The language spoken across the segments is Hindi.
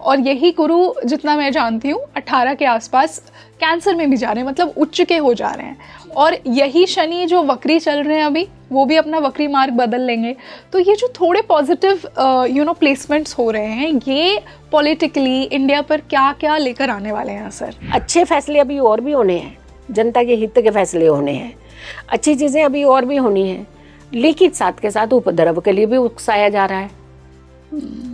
और यही गुरु जितना मैं जानती हूँ 18 के आसपास कैंसर में भी जा रहे हैं, मतलब उच्च के हो जा रहे हैं। और यही शनि जो वक्री चल रहे हैं अभी, वो भी अपना वक्री मार्ग बदल लेंगे। तो ये जो थोड़े पॉजिटिव प्लेसमेंट्स हो रहे हैं, ये पॉलिटिकली इंडिया पर क्या क्या लेकर आने वाले हैं सर? अच्छे फैसले अभी और भी होने हैं, जनता के हित के फैसले होने हैं, अच्छी चीज़ें अभी और भी होनी हैं, लेकिन साथ के साथ उपद्रव के लिए भी उकसाया जा रहा है।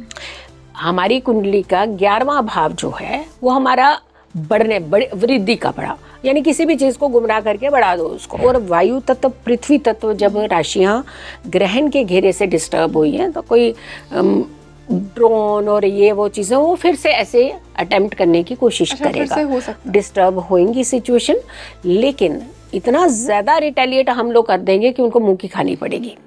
हमारी कुंडली का 11वां भाव जो है वो हमारा वृद्धि का बढ़ाव, यानी किसी भी चीज़ को गुमराह करके बढ़ा दो उसको। और वायु तत्व, पृथ्वी तत्व जब राशियाँ ग्रहण के घेरे से डिस्टर्ब हुई हैं तो कोई ड्रोन और ये वो चीज़ें वो फिर से ऐसे अटेम्प्ट करने की कोशिश करेगा, डिस्टर्ब होंगी सिचुएशन, लेकिन इतना ज़्यादा रिटेलिएट हम लोग कर देंगे कि उनको मुंह की खानी पड़ेगी।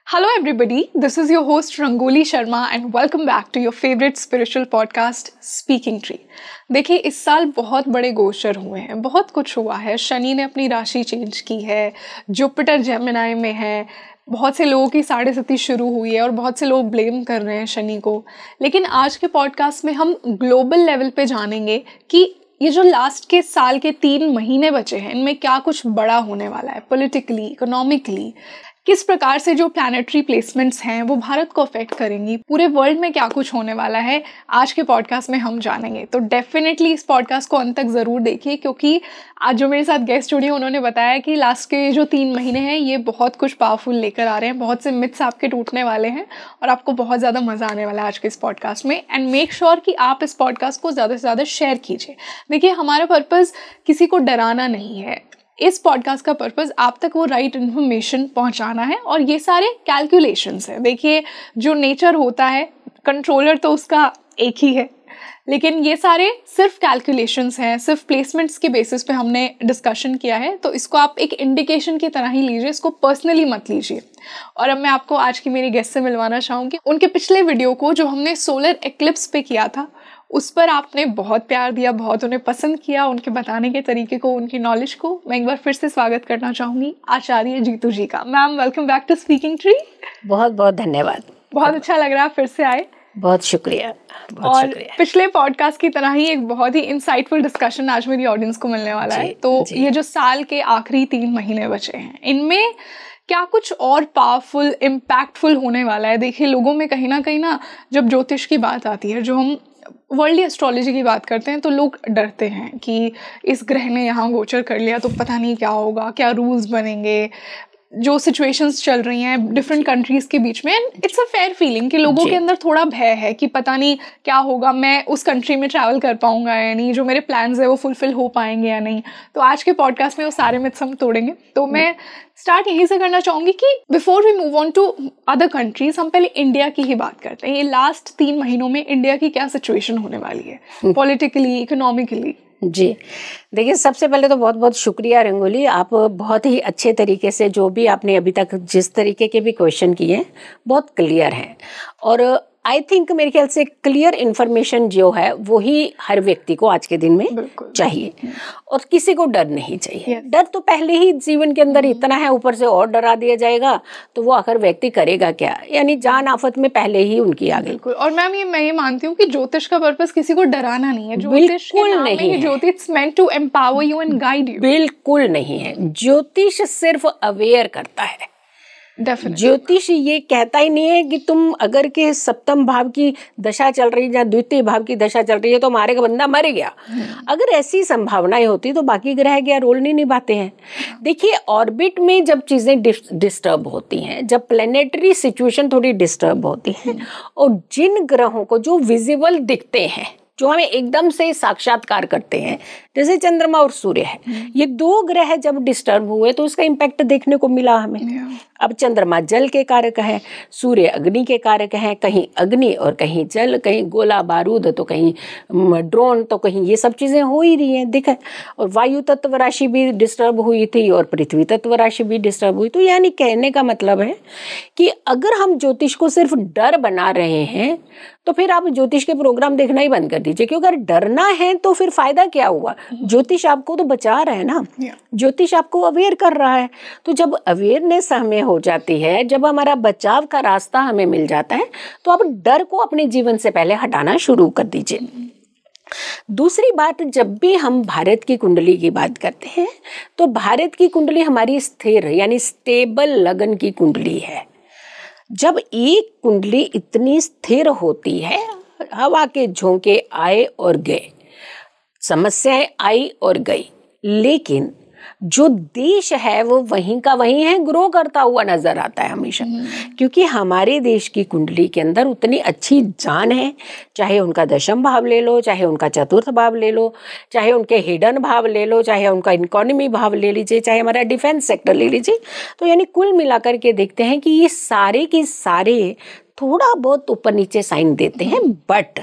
Hello everybody, this is your host Rangoli Sharma and welcome back to your favorite spiritual podcast Speaking Tree। देखिए, इस साल बहुत बड़े गोचर हुए हैं, बहुत कुछ हुआ है। शनि ने अपनी राशि चेंज की है, जुपिटर जेमिनी में है, बहुत से लोगों की 7.5 शुरू हुई है और बहुत से लोग ब्लेम कर रहे हैं शनि को। लेकिन आज के पॉडकास्ट में हम ग्लोबल लेवल पे जानेंगे कि ये जो लास्ट के साल के 3 महीने बचे हैं, इनमें क्या कुछ बड़ा होने वाला है, पॉलिटिकली, इकोनॉमिकली, किस प्रकार से जो प्लैनेटरी प्लेसमेंट्स हैं वो भारत को अफेक्ट करेंगी, पूरे वर्ल्ड में क्या कुछ होने वाला है, आज के पॉडकास्ट में हम जानेंगे। तो डेफिनेटली इस पॉडकास्ट को अंत तक ज़रूर देखिए, क्योंकि आज जो मेरे साथ गेस्ट जुड़े हैं उन्होंने बताया कि लास्ट के जो 3 महीने हैं ये बहुत कुछ पावरफुल लेकर आ रहे हैं, बहुत से मिथ्स आपके टूटने वाले हैं और आपको बहुत ज़्यादा मज़ा आने वाला है आज के इस पॉडकास्ट में। एंड मेक श्योर कि आप इस पॉडकास्ट को ज़्यादा से ज़्यादा शेयर कीजिए। देखिए, हमारा पर्पज़ किसी को डराना नहीं है, इस पॉडकास्ट का पर्पस आप तक वो राइट इन्फॉर्मेशन पहुंचाना है। और ये सारे कैलकुलेशंस हैं। देखिए, जो नेचर होता है, कंट्रोलर तो उसका एक ही है, लेकिन ये सारे सिर्फ कैलकुलेशंस हैं, सिर्फ प्लेसमेंट्स के बेसिस पे हमने डिस्कशन किया है। तो इसको आप एक इंडिकेशन की तरह ही लीजिए, इसको पर्सनली मत लीजिए। और अब मैं आपको आज की मेरी गेस्ट से मिलवाना चाहूँगी। उनके पिछले वीडियो को जो हमने सोलर एक्लिप्स पे किया था, उस पर आपने बहुत प्यार दिया, बहुत उन्हें पसंद किया, उनके बताने के तरीके को, उनकी नॉलेज को। मैं एक बार फिर से स्वागत करना चाहूँगी आचार्य जीतू जी का। Ma'am, welcome back to Speaking Tree. बहुत बहुत धन्यवाद, बहुत अच्छा लग रहा है फिर से आए। बहुत शुक्रिया, बहुत और शुक्रिया। पिछले पॉडकास्ट की तरह ही एक बहुत ही इंसाइटफुल डिस्कशन आज मेरी ऑडियंस को मिलने वाला है। तो ये जो साल के आखिरी 3 महीने बचे हैं, इनमें क्या कुछ और पावरफुल, इम्पैक्टफुल होने वाला है? देखिए, लोगों में कहीं ना जब ज्योतिष की बात आती है, जो हम वर्ल्डली एस्ट्रोलॉजी की बात करते हैं, तो लोग डरते हैं कि इस ग्रह ने यहाँ गोचर कर लिया तो पता नहीं क्या होगा, क्या रूल्स बनेंगे, जो सिचुएशंस चल रही हैं डिफरेंट कंट्रीज़ के बीच में। इट्स अ फेयर फीलिंग कि लोगों के अंदर थोड़ा भय है कि पता नहीं क्या होगा, मैं उस कंट्री में ट्रैवल कर पाऊंगा या नहीं, जो मेरे प्लान्स है वो फुलफिल हो पाएंगे या नहीं। तो आज के पॉडकास्ट में वो सारे मिथ्स हम तोड़ेंगे। तो मैं स्टार्ट यहीं से करना चाहूँगी कि before we move on to other countries, हम पहले इंडिया की ही बात करते हैं। ये लास्ट 3 महीनों में इंडिया की क्या सिचुएशन होने वाली है, पॉलिटिकली, इकोनॉमिकली? जी, देखिए, सबसे पहले तो बहुत बहुत शुक्रिया रंगोली। आप बहुत ही अच्छे तरीके से जो भी आपने अभी तक जिस तरीके के भी क्वेश्चन किए हैं, बहुत क्लियर हैं। और आई थिंक मेरे ख्याल से क्लियर इन्फॉर्मेशन जो है वो ही हर व्यक्ति को आज के दिन में चाहिए, और किसी को डर नहीं चाहिए। डर तो पहले ही जीवन के अंदर इतना है, ऊपर से और डरा दिया जाएगा तो वो आखिर व्यक्ति करेगा क्या, यानी जान आफत में पहले ही उनकी आ गई। और मैम, मैं ये मानती हूँ कि ज्योतिष का पर्पस किसी को डराना नहीं है। बिल्कुल नहीं है। ज्योतिष meant to empower you and guide you. बिल्कुल नहीं है। ज्योतिष सिर्फ अवेयर करता है। ज्योतिष ये कहता ही नहीं है कि तुम अगर के सप्तम भाव की दशा चल रही है या द्वितीय भाव की दशा चल रही है तो हमारे का बंदा मर गया। अगर ऐसी संभावनाएं होती तो बाकी ग्रह क्या रोल नहीं निभाते हैं। देखिए, ऑर्बिट में जब चीजें डिस्टर्ब होती हैं, जब प्लेनेटरी सिचुएशन थोड़ी डिस्टर्ब होती है, और जिन ग्रहों को जो विजिबल दिखते हैं, जो हमें एकदम से साक्षात्कार करते हैं, जैसे चंद्रमा और सूर्य है, ये 2 ग्रह जब डिस्टर्ब हुए तो उसका इम्पैक्ट देखने को मिला हमें। अब चंद्रमा जल के कारक है, सूर्य अग्नि के कारक है, कहीं अग्नि और कहीं जल, कहीं गोला बारूद तो कहीं ड्रोन तो कहीं ये सब चीजें हो ही रही हैं, दिखे। और वायु तत्व राशि भी डिस्टर्ब हुई थी और पृथ्वी तत्व राशि भी डिस्टर्ब हुई। तो यानी कहने का मतलब है कि अगर हम ज्योतिष को सिर्फ डर बना रहे हैं तो फिर आप ज्योतिष के प्रोग्राम देखना ही बंद कर दीजिए, क्योंकि अगर डरना है तो फिर फायदा क्या हुआ? ज्योतिष आपको तो बचा रहा है ना, ज्योतिष आपको अवेयर कर रहा है। तो जब अवेयरनेस हमें हो जाती है, जब हमारा बचाव का रास्ता हमें मिल जाता है, तो आप डर को अपने जीवन से पहले हटाना शुरू कर दीजिए। दूसरी बात, जब भी हम भारत की कुंडली की बात करते हैं तो भारत की कुंडली हमारी स्थिर यानी स्टेबल लगन की कुंडली है। जब एक कुंडली इतनी स्थिर होती है, हवा के झोंके आए और गए, समस्याएं आई और गई, लेकिन जो देश है वो वहीं का वहीं है, ग्रो करता हुआ नजर आता है हमेशा। क्योंकि हमारे देश की कुंडली के अंदर उतनी अच्छी जान है, चाहे उनका दशम भाव ले लो, चाहे उनका चतुर्थ भाव ले लो, चाहे उनके हिडन भाव ले लो, चाहे उनका इकोनॉमी भाव ले लीजिए, चाहे हमारा डिफेंस सेक्टर ले लीजिए। तो यानी कुल मिलाकर के देखते हैं कि ये सारे के सारे थोड़ा बहुत ऊपर नीचे साइन देते हैं, बट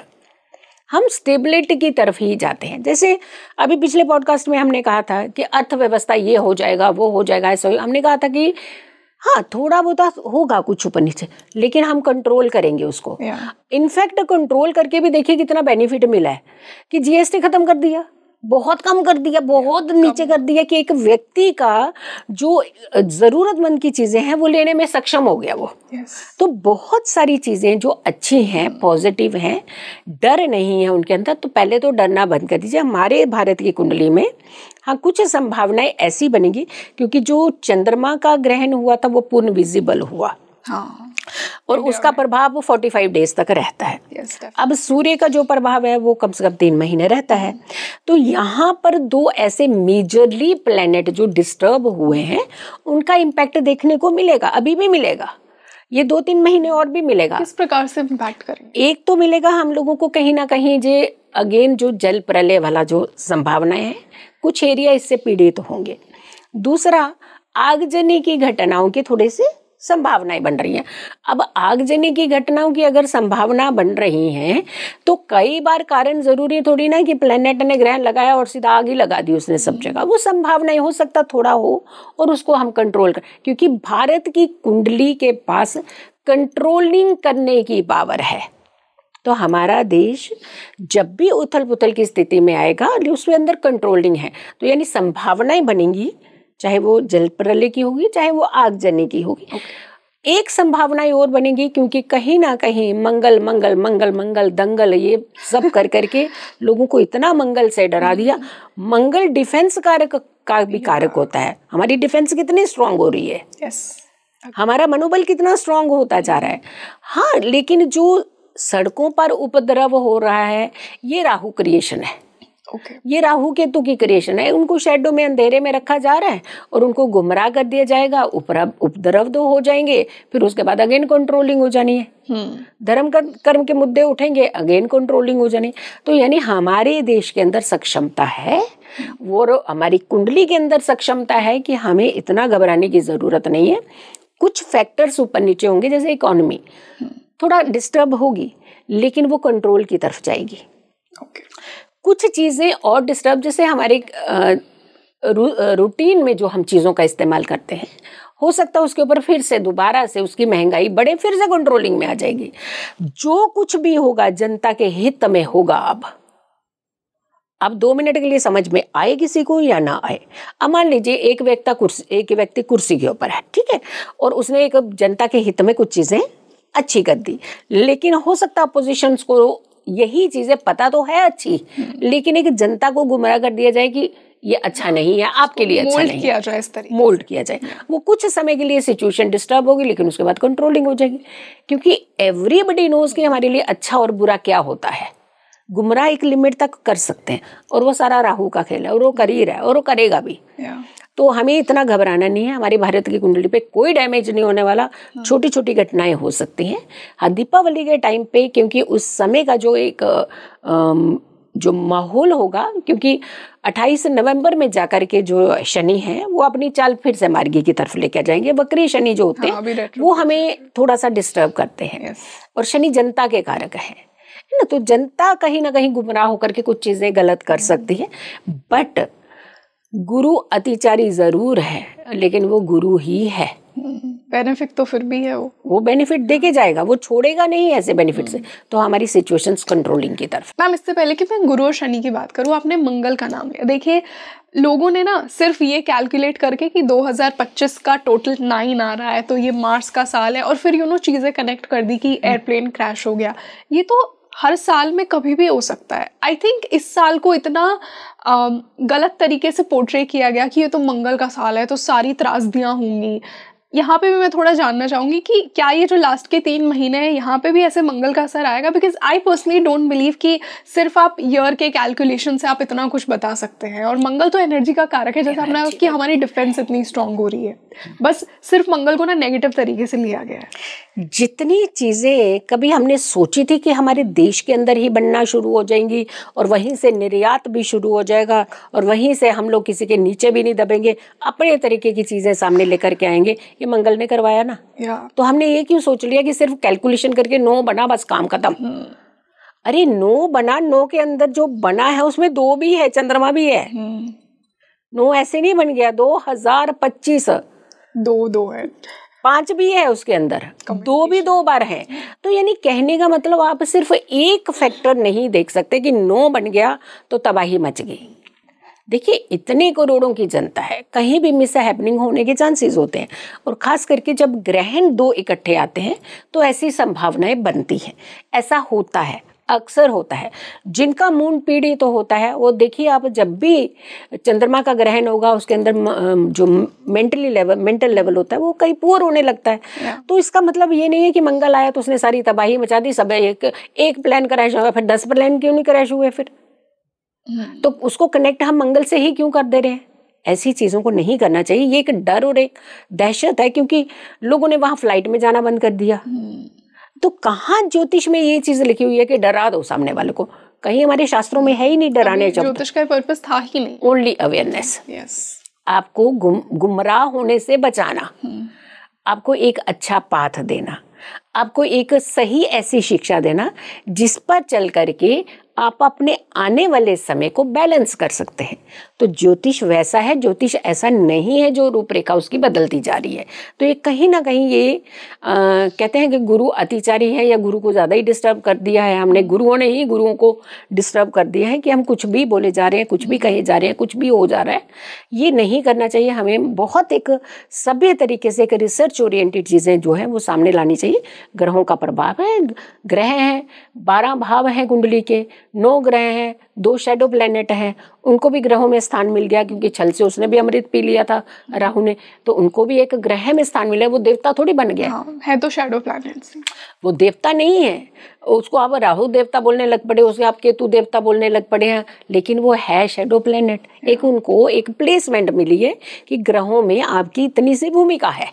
हम स्टेबिलिटी की तरफ ही जाते हैं। जैसे अभी पिछले पॉडकास्ट में हमने कहा था कि अर्थव्यवस्था ये हो जाएगा, वो हो जाएगा, ऐसा हमने कहा था कि हाँ थोड़ा बहुत होगा कुछ ऊपर नीचे, लेकिन हम कंट्रोल करेंगे उसको। इनफैक्ट कंट्रोल करके भी देखिए कितना बेनिफिट मिला है कि जीएसटी खत्म कर दिया, बहुत कम कर दिया, बहुत नीचे कर दिया कि एक व्यक्ति का जो जरूरतमंद की चीजें हैं वो लेने में सक्षम हो गया वो। तो बहुत सारी चीजें जो अच्छी हैं, पॉजिटिव हैं, डर नहीं है उनके अंदर। तो पहले तो डरना बंद कर दीजिए। हमारे भारत की कुंडली में हाँ कुछ संभावनाएं ऐसी बनेगी, क्योंकि जो चंद्रमा का ग्रहण हुआ था वो पूर्ण विजिबल हुआ, हाँ, और उसका प्रभाव 45 डेज तक रहता है। अब सूर्य का जो प्रभाव है वो कम से कम 3 महीने रहता है। तो यहाँ पर 2 ऐसे मेजरली प्लैनेट जो डिस्टर्ब हुए हैं उनका इम्पैक्ट देखने को मिलेगा, अभी भी मिलेगा, ये 2-3 महीने और भी मिलेगा। किस प्रकार से इम्पैक्ट करेंगे? एक तो मिलेगा हम लोगों को कहीं ना कहीं जे अगेन जो जल प्रलय वाला जो संभावनाएं है, कुछ एरिया इससे पीड़ित होंगे। दूसरा, आगजनी की घटनाओं की थोड़ी सी संभावनाएं बन रही हैं। अब आगजनी की घटनाओं की अगर संभावना बन रही हैं तो कई बार कारण जरूरी थोड़ी ना कि प्लेनेट ने ग्रहण लगाया और सीधा आग ही लगा दी उसने सब जगह। वो संभावनाएं हो सकता थोड़ा हो और उसको हम कंट्रोल कर, क्योंकि भारत की कुंडली के पास कंट्रोलिंग करने की पावर है। तो हमारा देश जब भी उथल पुथल की स्थिति में आएगा उसके अंदर कंट्रोलिंग है। तो यानी संभावनाएं बनेंगी, चाहे वो जल प्रलय की होगी चाहे वो आगजनी की होगी। एक संभावना और बनेगी, क्योंकि कहीं ना कहीं मंगल मंगल मंगल मंगल दंगल ये सब कर करके लोगों को इतना मंगल से डरा दिया। मंगल डिफेंस कारक का भी कारक होता है। हमारी डिफेंस कितनी स्ट्रांग हो रही है, हमारा मनोबल कितना स्ट्रांग होता जा रहा है। हाँ, लेकिन जो सड़कों पर उपद्रव हो रहा है ये राहु क्रिएशन है। ये राहु केतु की क्रिएशन है। उनको शैडो में अंधेरे में रखा जा रहा है और उनको गुमराह कर दिया जाएगा, उपद्रव दो हो जाएंगे, फिर उसके बाद अगेन कंट्रोलिंग हो जानी है। धर्म कर्म के मुद्दे उठेंगे, अगेन कंट्रोलिंग हो जानी। तो यानी हमारे देश के अंदर सक्षमता है, वो हमारी कुंडली के अंदर सक्षमता है कि हमें इतना घबराने की जरूरत नहीं है। कुछ फैक्टर्स ऊपर नीचे होंगे, जैसे इकोनॉमी थोड़ा डिस्टर्ब होगी लेकिन वो कंट्रोल की तरफ जाएगी। कुछ चीजें और डिस्टर्ब, जैसे हमारे रूटीन में जो हम चीजों का इस्तेमाल करते हैं, हो सकता है उसके ऊपर फिर से दोबारा से उसकी महंगाई बढ़े, फिर से कंट्रोलिंग में आ जाएगी। जो कुछ भी होगा जनता के हित में होगा। अब 2 मिनट के लिए समझ में आए किसी को या ना आए। अब मान लीजिए एक व्यक्ति कुर्सी के ऊपर है, ठीक है, और उसने एक जनता के हित में कुछ चीजें अच्छी कर दी, लेकिन हो सकता है अपोजिशंस को यही चीजें पता तो है अच्छी, लेकिन एक जनता को गुमराह कर दिया जाए कि ये अच्छा नहीं है, आपके लिए अच्छा नहीं किया जाए, इस तरीके मोल्ड किया जाए। वो कुछ समय के लिए सिचुएशन डिस्टर्ब होगी, लेकिन उसके बाद कंट्रोलिंग हो जाएगी, क्योंकि एवरीबडी नोज कि हमारे लिए अच्छा और बुरा क्या होता है। गुमराह एक लिमिट तक कर सकते हैं, और वो सारा राहु का खेल है, और वो कर ही रहा है और वो करेगा भी। तो हमें इतना घबराना नहीं है। हमारी भारत की कुंडली पे कोई डैमेज नहीं होने वाला। छोटी छोटी घटनाएं हो सकती हैं। हाँ, दीपावली के टाइम पे, क्योंकि उस समय का जो एक जो माहौल होगा, क्योंकि 28 नवंबर में जाकर के जो शनि है वो अपनी चाल फिर से मार्गी की तरफ लेकर जाएंगे। वक्री शनि जो होते हैं वो हमें थोड़ा सा डिस्टर्ब करते हैं, और शनि जनता के कारक है ना, तो जनता कहीं ना कहीं गुमराह होकर के कुछ चीजें गलत कर सकती है। बट गुरु अतिचारी जरूर है, लेकिन वो गुरु ही है। बेनिफिट तो फिर भी है, वो बेनिफिट दे के जाएगा, वो छोड़ेगा नहीं ऐसे बेनिफिट से। तो हमारी सिचुएशंस कंट्रोलिंग की तरफ। मैम इससे पहले कि मैं गुरु और शनि की बात करूँ, आपने मंगल का नाम लिया। देखिए लोगों ने ना सिर्फ ये कैलकुलेट करके कि 2025 का टोटल 9 आ रहा है तो ये मार्स का साल है, और फिर चीज़ें कनेक्ट कर दी कि एयरप्लेन क्रैश हो गया। ये तो हर साल में कभी भी हो सकता है। आई थिंक इस साल को इतना गलत तरीके से पोर्ट्रे किया गया कि ये तो मंगल का साल है तो सारी त्रासदियाँ होंगी। यहाँ पे भी मैं थोड़ा जानना चाहूँगी कि क्या ये जो लास्ट के 3 महीने हैं यहाँ पे भी ऐसे मंगल का असर आएगा? Because I personally don't believe कि सिर्फ आप ईयर के कैलकुलेशन से आप इतना कुछ बता सकते हैं। और मंगल तो एनर्जी का कारक है, जैसे आपने कि हमारी डिफेंस इतनी स्ट्रांग हो रही है, बस सिर्फ मंगल को ना नेगेटिव तरीके से लिया गया है। जितनी चीज़ें कभी हमने सोची थी कि हमारे देश के अंदर ही बनना शुरू हो जाएंगी और वहीं से निर्यात भी शुरू हो जाएगा और वहीं से हम लोग किसी के नीचे भी नहीं दबेंगे, अपने तरीके की चीज़ें सामने लेकर के आएंगे, ये मंगल ने करवाया ना। तो हमने ये क्यों सोच लिया कि सिर्फ कैलकुलेशन करके 9 बना बस काम खत्म। अरे 9 बना, 9 के अंदर जो बना है उसमें 2 भी है, चंद्रमा भी है। 9 ऐसे नहीं बन गया। 2025 दो है, 5 भी है उसके अंदर, 2 भी 2 बार है। तो यानी कहने का मतलब आप सिर्फ एक फैक्टर नहीं देख सकते कि 9 बन गया तो तबाही मच गई। देखिए इतने करोड़ों की जनता है, कहीं भी मिस हैपनिंग होने के चांसेस होते हैं, और खास करके जब ग्रहण 2 इकट्ठे आते हैं तो ऐसी संभावनाएं बनती हैं। ऐसा होता है, अक्सर होता है। जिनका मून पीढ़ी तो होता है, वो देखिए आप जब भी चंद्रमा का ग्रहण होगा उसके अंदर जो मेंटल लेवल होता है वो कहीं पुअर होने लगता है। तो इसका मतलब ये नहीं है कि मंगल आया तो उसने सारी तबाही मचा दी, सब एक प्लान क्रैश हुआ, फिर 10 प्लान क्यों नहीं क्रैश हुए फिर? तो उसको कनेक्ट हम मंगल से ही क्यों कर दे रहे हैं? ऐसी चीजों को नहीं करना चाहिए। ये एक डर और एक दहशत है, क्योंकि लोगों ने वहां फ्लाइट में जाना बंद कर दिया। तो कहाँ ज्योतिष में ये चीज लिखी हुई है कि डरा दो सामने वाले को? कहीं हमारे शास्त्रों में है ही नहीं डराने। ज्योतिष का पर्पस था ही नहीं, ओनली अवेयरनेस। आपको गुमराह होने से बचाना, आपको एक अच्छा पाथ देना, आपको एक सही ऐसी शिक्षा देना जिस पर चल करके आप अपने आने वाले समय को बैलेंस कर सकते हैं। तो ज्योतिष वैसा है, ज्योतिष ऐसा नहीं है जो रूपरेखा उसकी बदलती जा रही है। तो ये कहीं ना कहीं ये कहते हैं कि गुरु अतिचारी है या गुरु को ज़्यादा ही डिस्टर्ब कर दिया है हमने। गुरुओं ने ही गुरुओं को डिस्टर्ब कर दिया है कि हम कुछ भी बोले जा रहे हैं, कुछ भी कहे जा रहे हैं, कुछ भी हो जा रहा है। ये नहीं करना चाहिए। हमें बहुत एक सभ्य तरीके से एक रिसर्च ओरिएंटेड चीज़ें जो है वो सामने लानी चाहिए। ग्रहों का प्रभाव है, ग्रह हैं, 12 भाव हैं कुंडली के, 9 ग्रह हैं, 2 शैडो प्लेनेट हैं, उनको भी ग्रहों में स्थान मिल गया क्योंकि छल से उसने भी अमृत पी लिया था राहु ने, तो उनको भी एक ग्रह में स्थान मिला। वो देवता थोड़ी बन गया। है तो शैडो प्लैनेट्स, वो देवता नहीं है। उसको आप राहु देवता बोलने लग पड़े, उसे आप केतु देवता बोलने लग पड़े हैं, लेकिन वो है शैडो प्लेनेट। एक उनको एक प्लेसमेंट मिली है कि ग्रहों में आपकी इतनी सी भूमिका है।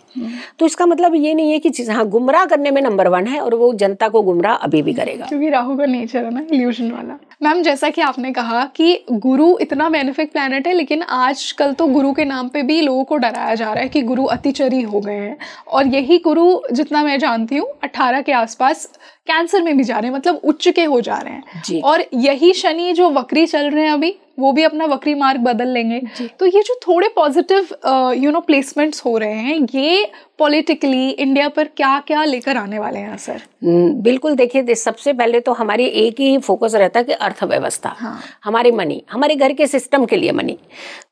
तो इसका मतलब ये नहीं है कि हाँ गुमराह करने में नंबर 1 है और वो जनता को गुमराह अभी भी करेगा, क्योंकि राहु का नेचर है ना इल्यूजन वाला। मैम जैसा कि आपने कहा कि गुरु इतना बेनिफिक प्लैनेट है, लेकिन आजकल तो गुरु के नाम पे भी लोगों को डराया जा रहा है कि गुरु अतिचरी हो गए हैं। और यही गुरु जितना मैं जानती हूँ 18 के आसपास कैंसर में भी जा रहे हैं, मतलब उच्च के हो जा रहे हैं। और यही शनि जो वक्री चल रहे हैं अभी, वो भी अपना वक्री मार्ग बदल लेंगे। तो ये जो थोड़े पॉजिटिव प्लेसमेंट्स हो रहे हैं, ये पॉलिटिकली इंडिया पर क्या क्या लेकर आने वाले हैं सर? बिल्कुल, देखिए सबसे पहले तो हमारी एक ही फोकस रहता है कि अर्थव्यवस्था, हमारी मनी, हमारे घर के सिस्टम के लिए मनी।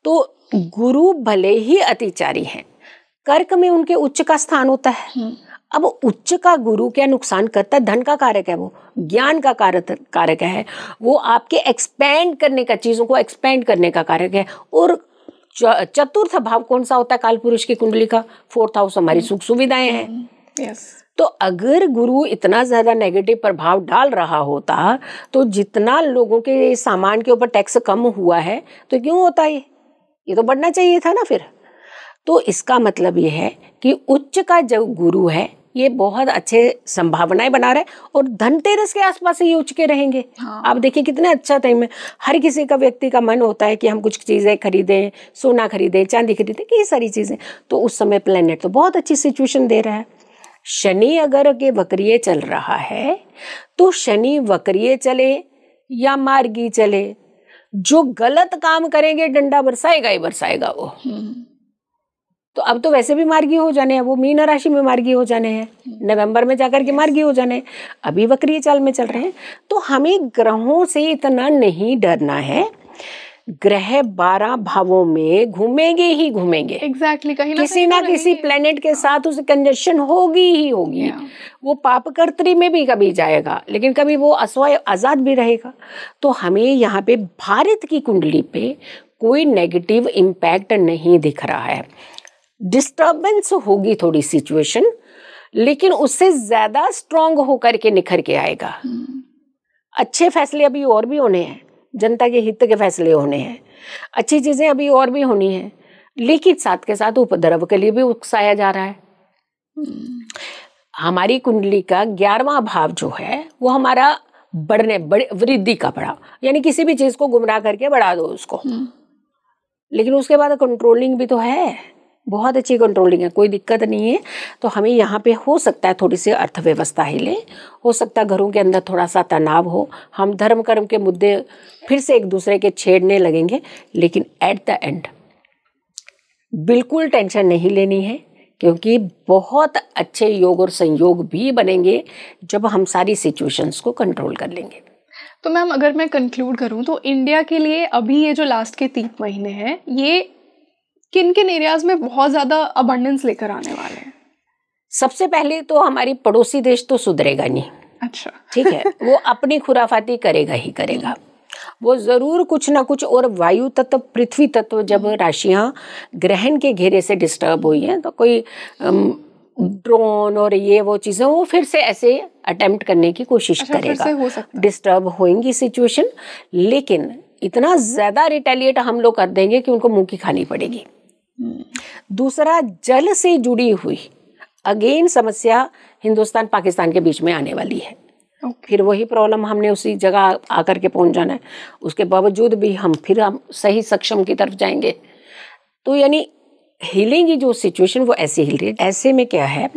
तो गुरु भले ही अतिचारी हैं, कर्क में उनके उच्च का स्थान होता है। अब उच्च का गुरु क्या नुकसान करता है? धन का कारक है, वो ज्ञान का कारक है, वो आपके एक्सपेंड करने का, चीजों को एक्सपेंड करने का कारक है। और चतुर्थ भाव कौन सा होता है काल पुरुष की कुंडली का? 4th हाउस हमारी सुख सुविधाएं हैं। तो अगर गुरु इतना ज्यादा नेगेटिव प्रभाव डाल रहा होता तो जितना लोगों के सामान के ऊपर टैक्स कम हुआ है तो क्यों होता है? ये तो बढ़ना चाहिए था ना फिर। तो इसका मतलब ये है कि उच्च का जो गुरु है ये बहुत अच्छे संभावनाएं बना रहा है और धनतेरस के आसपास ये उच्च के रहेंगे। आप देखिए कितना अच्छा टाइम है। हर किसी का व्यक्ति का मन होता है कि हम कुछ चीजें खरीदें, सोना खरीदें, चांदी खरीदें, कि ये सारी चीजें। तो उस समय प्लेनेट तो बहुत अच्छी सिचुएशन दे रहा है। शनि अगर के वक्रिय चल रहा है तो शनि वक्रिय चले या मार्गी चले, जो गलत काम करेंगे डंडा बरसाएगा ही बरसाएगा वो। तो अब तो वैसे भी मार्गी हो जाने हैं, वो मीन राशि में मार्गी हो जाने हैं, नवंबर में जाकर के मार्गी हो जाने हैं, अभी वक्रीय चाल में चल रहे हैं। तो हमें ग्रहों से इतना नहीं डरना है, ग्रह 12 भावों में घूमेंगे ही घूमेंगे। एग्जैक्टली, कहीं किसी ना किसी प्लेनेट के साथ उस कंजक्शन होगी ही होगी। वो पापकर्त्री में भी कभी जाएगा, लेकिन कभी वो अस्वय आजाद भी रहेगा। तो हमें यहाँ पे भारत की कुंडली पे कोई नेगेटिव इम्पैक्ट नहीं दिख रहा है। डिस्टर्बेंस होगी थोड़ी सिचुएशन, लेकिन उससे ज्यादा स्ट्रांग होकर के निखर के आएगा। अच्छे फैसले अभी और भी होने हैं, जनता के हित के फैसले होने हैं, अच्छी चीजें अभी और भी होनी है, लेकिन साथ के साथ उपद्रव के लिए भी उकसाया जा रहा है। हमारी कुंडली का 11वां भाव जो है वो हमारा वृद्धि का बढ़ा, यानी किसी भी चीज को गुमराह करके बढ़ा दो उसको। लेकिन उसके बाद कंट्रोलिंग भी तो है, बहुत अच्छी कंट्रोलिंग है, कोई दिक्कत नहीं है। तो हमें यहाँ पे हो सकता है थोड़ी सी अर्थव्यवस्था हिले, हो सकता है घरों के अंदर थोड़ा सा तनाव हो, हम धर्म कर्म के मुद्दे फिर से एक दूसरे के छेड़ने लगेंगे। लेकिन एट द एंड बिल्कुल टेंशन नहीं लेनी है, क्योंकि बहुत अच्छे योग और संयोग भी बनेंगे जब हम सारी सिचुएशंस को कंट्रोल कर लेंगे। तो मैम, अगर मैं कंक्लूड करूं तो इंडिया के लिए अभी ये जो लास्ट के 3 महीने हैं, ये किन किन एरियाज में बहुत ज्यादा अबंडेंस लेकर आने वाले हैं? सबसे पहले तो हमारी पड़ोसी देश तो सुधरेगा नहीं। अच्छा, ठीक है, वो अपनी खुराफाती करेगा ही करेगा, वो जरूर कुछ ना कुछ। और वायु तत्व, पृथ्वी तत्व, जब राशियां ग्रहण के घेरे से डिस्टर्ब हुई हैं, तो कोई ड्रोन और ये वो चीजें वो फिर से ऐसे अटेम्प्ट करने की कोशिश करेगा, डिस्टर्ब होंगी सिचुएशन। लेकिन इतना ज्यादा रिटेलिएट हम लोग कर देंगे कि उनको मुंह की खानी पड़ेगी। दूसरा, जल से जुड़ी हुई अगेन समस्या हिंदुस्तान पाकिस्तान के बीच में आने वाली है। फिर वही प्रॉब्लम, हमने उसी जगह आकर के पहुंच जाना है। उसके बावजूद भी हम सही सक्षम की तरफ जाएंगे। तो यानी हिलेंगी जो सिचुएशन वो ऐसे हिल रही है। ऐसे में क्या है,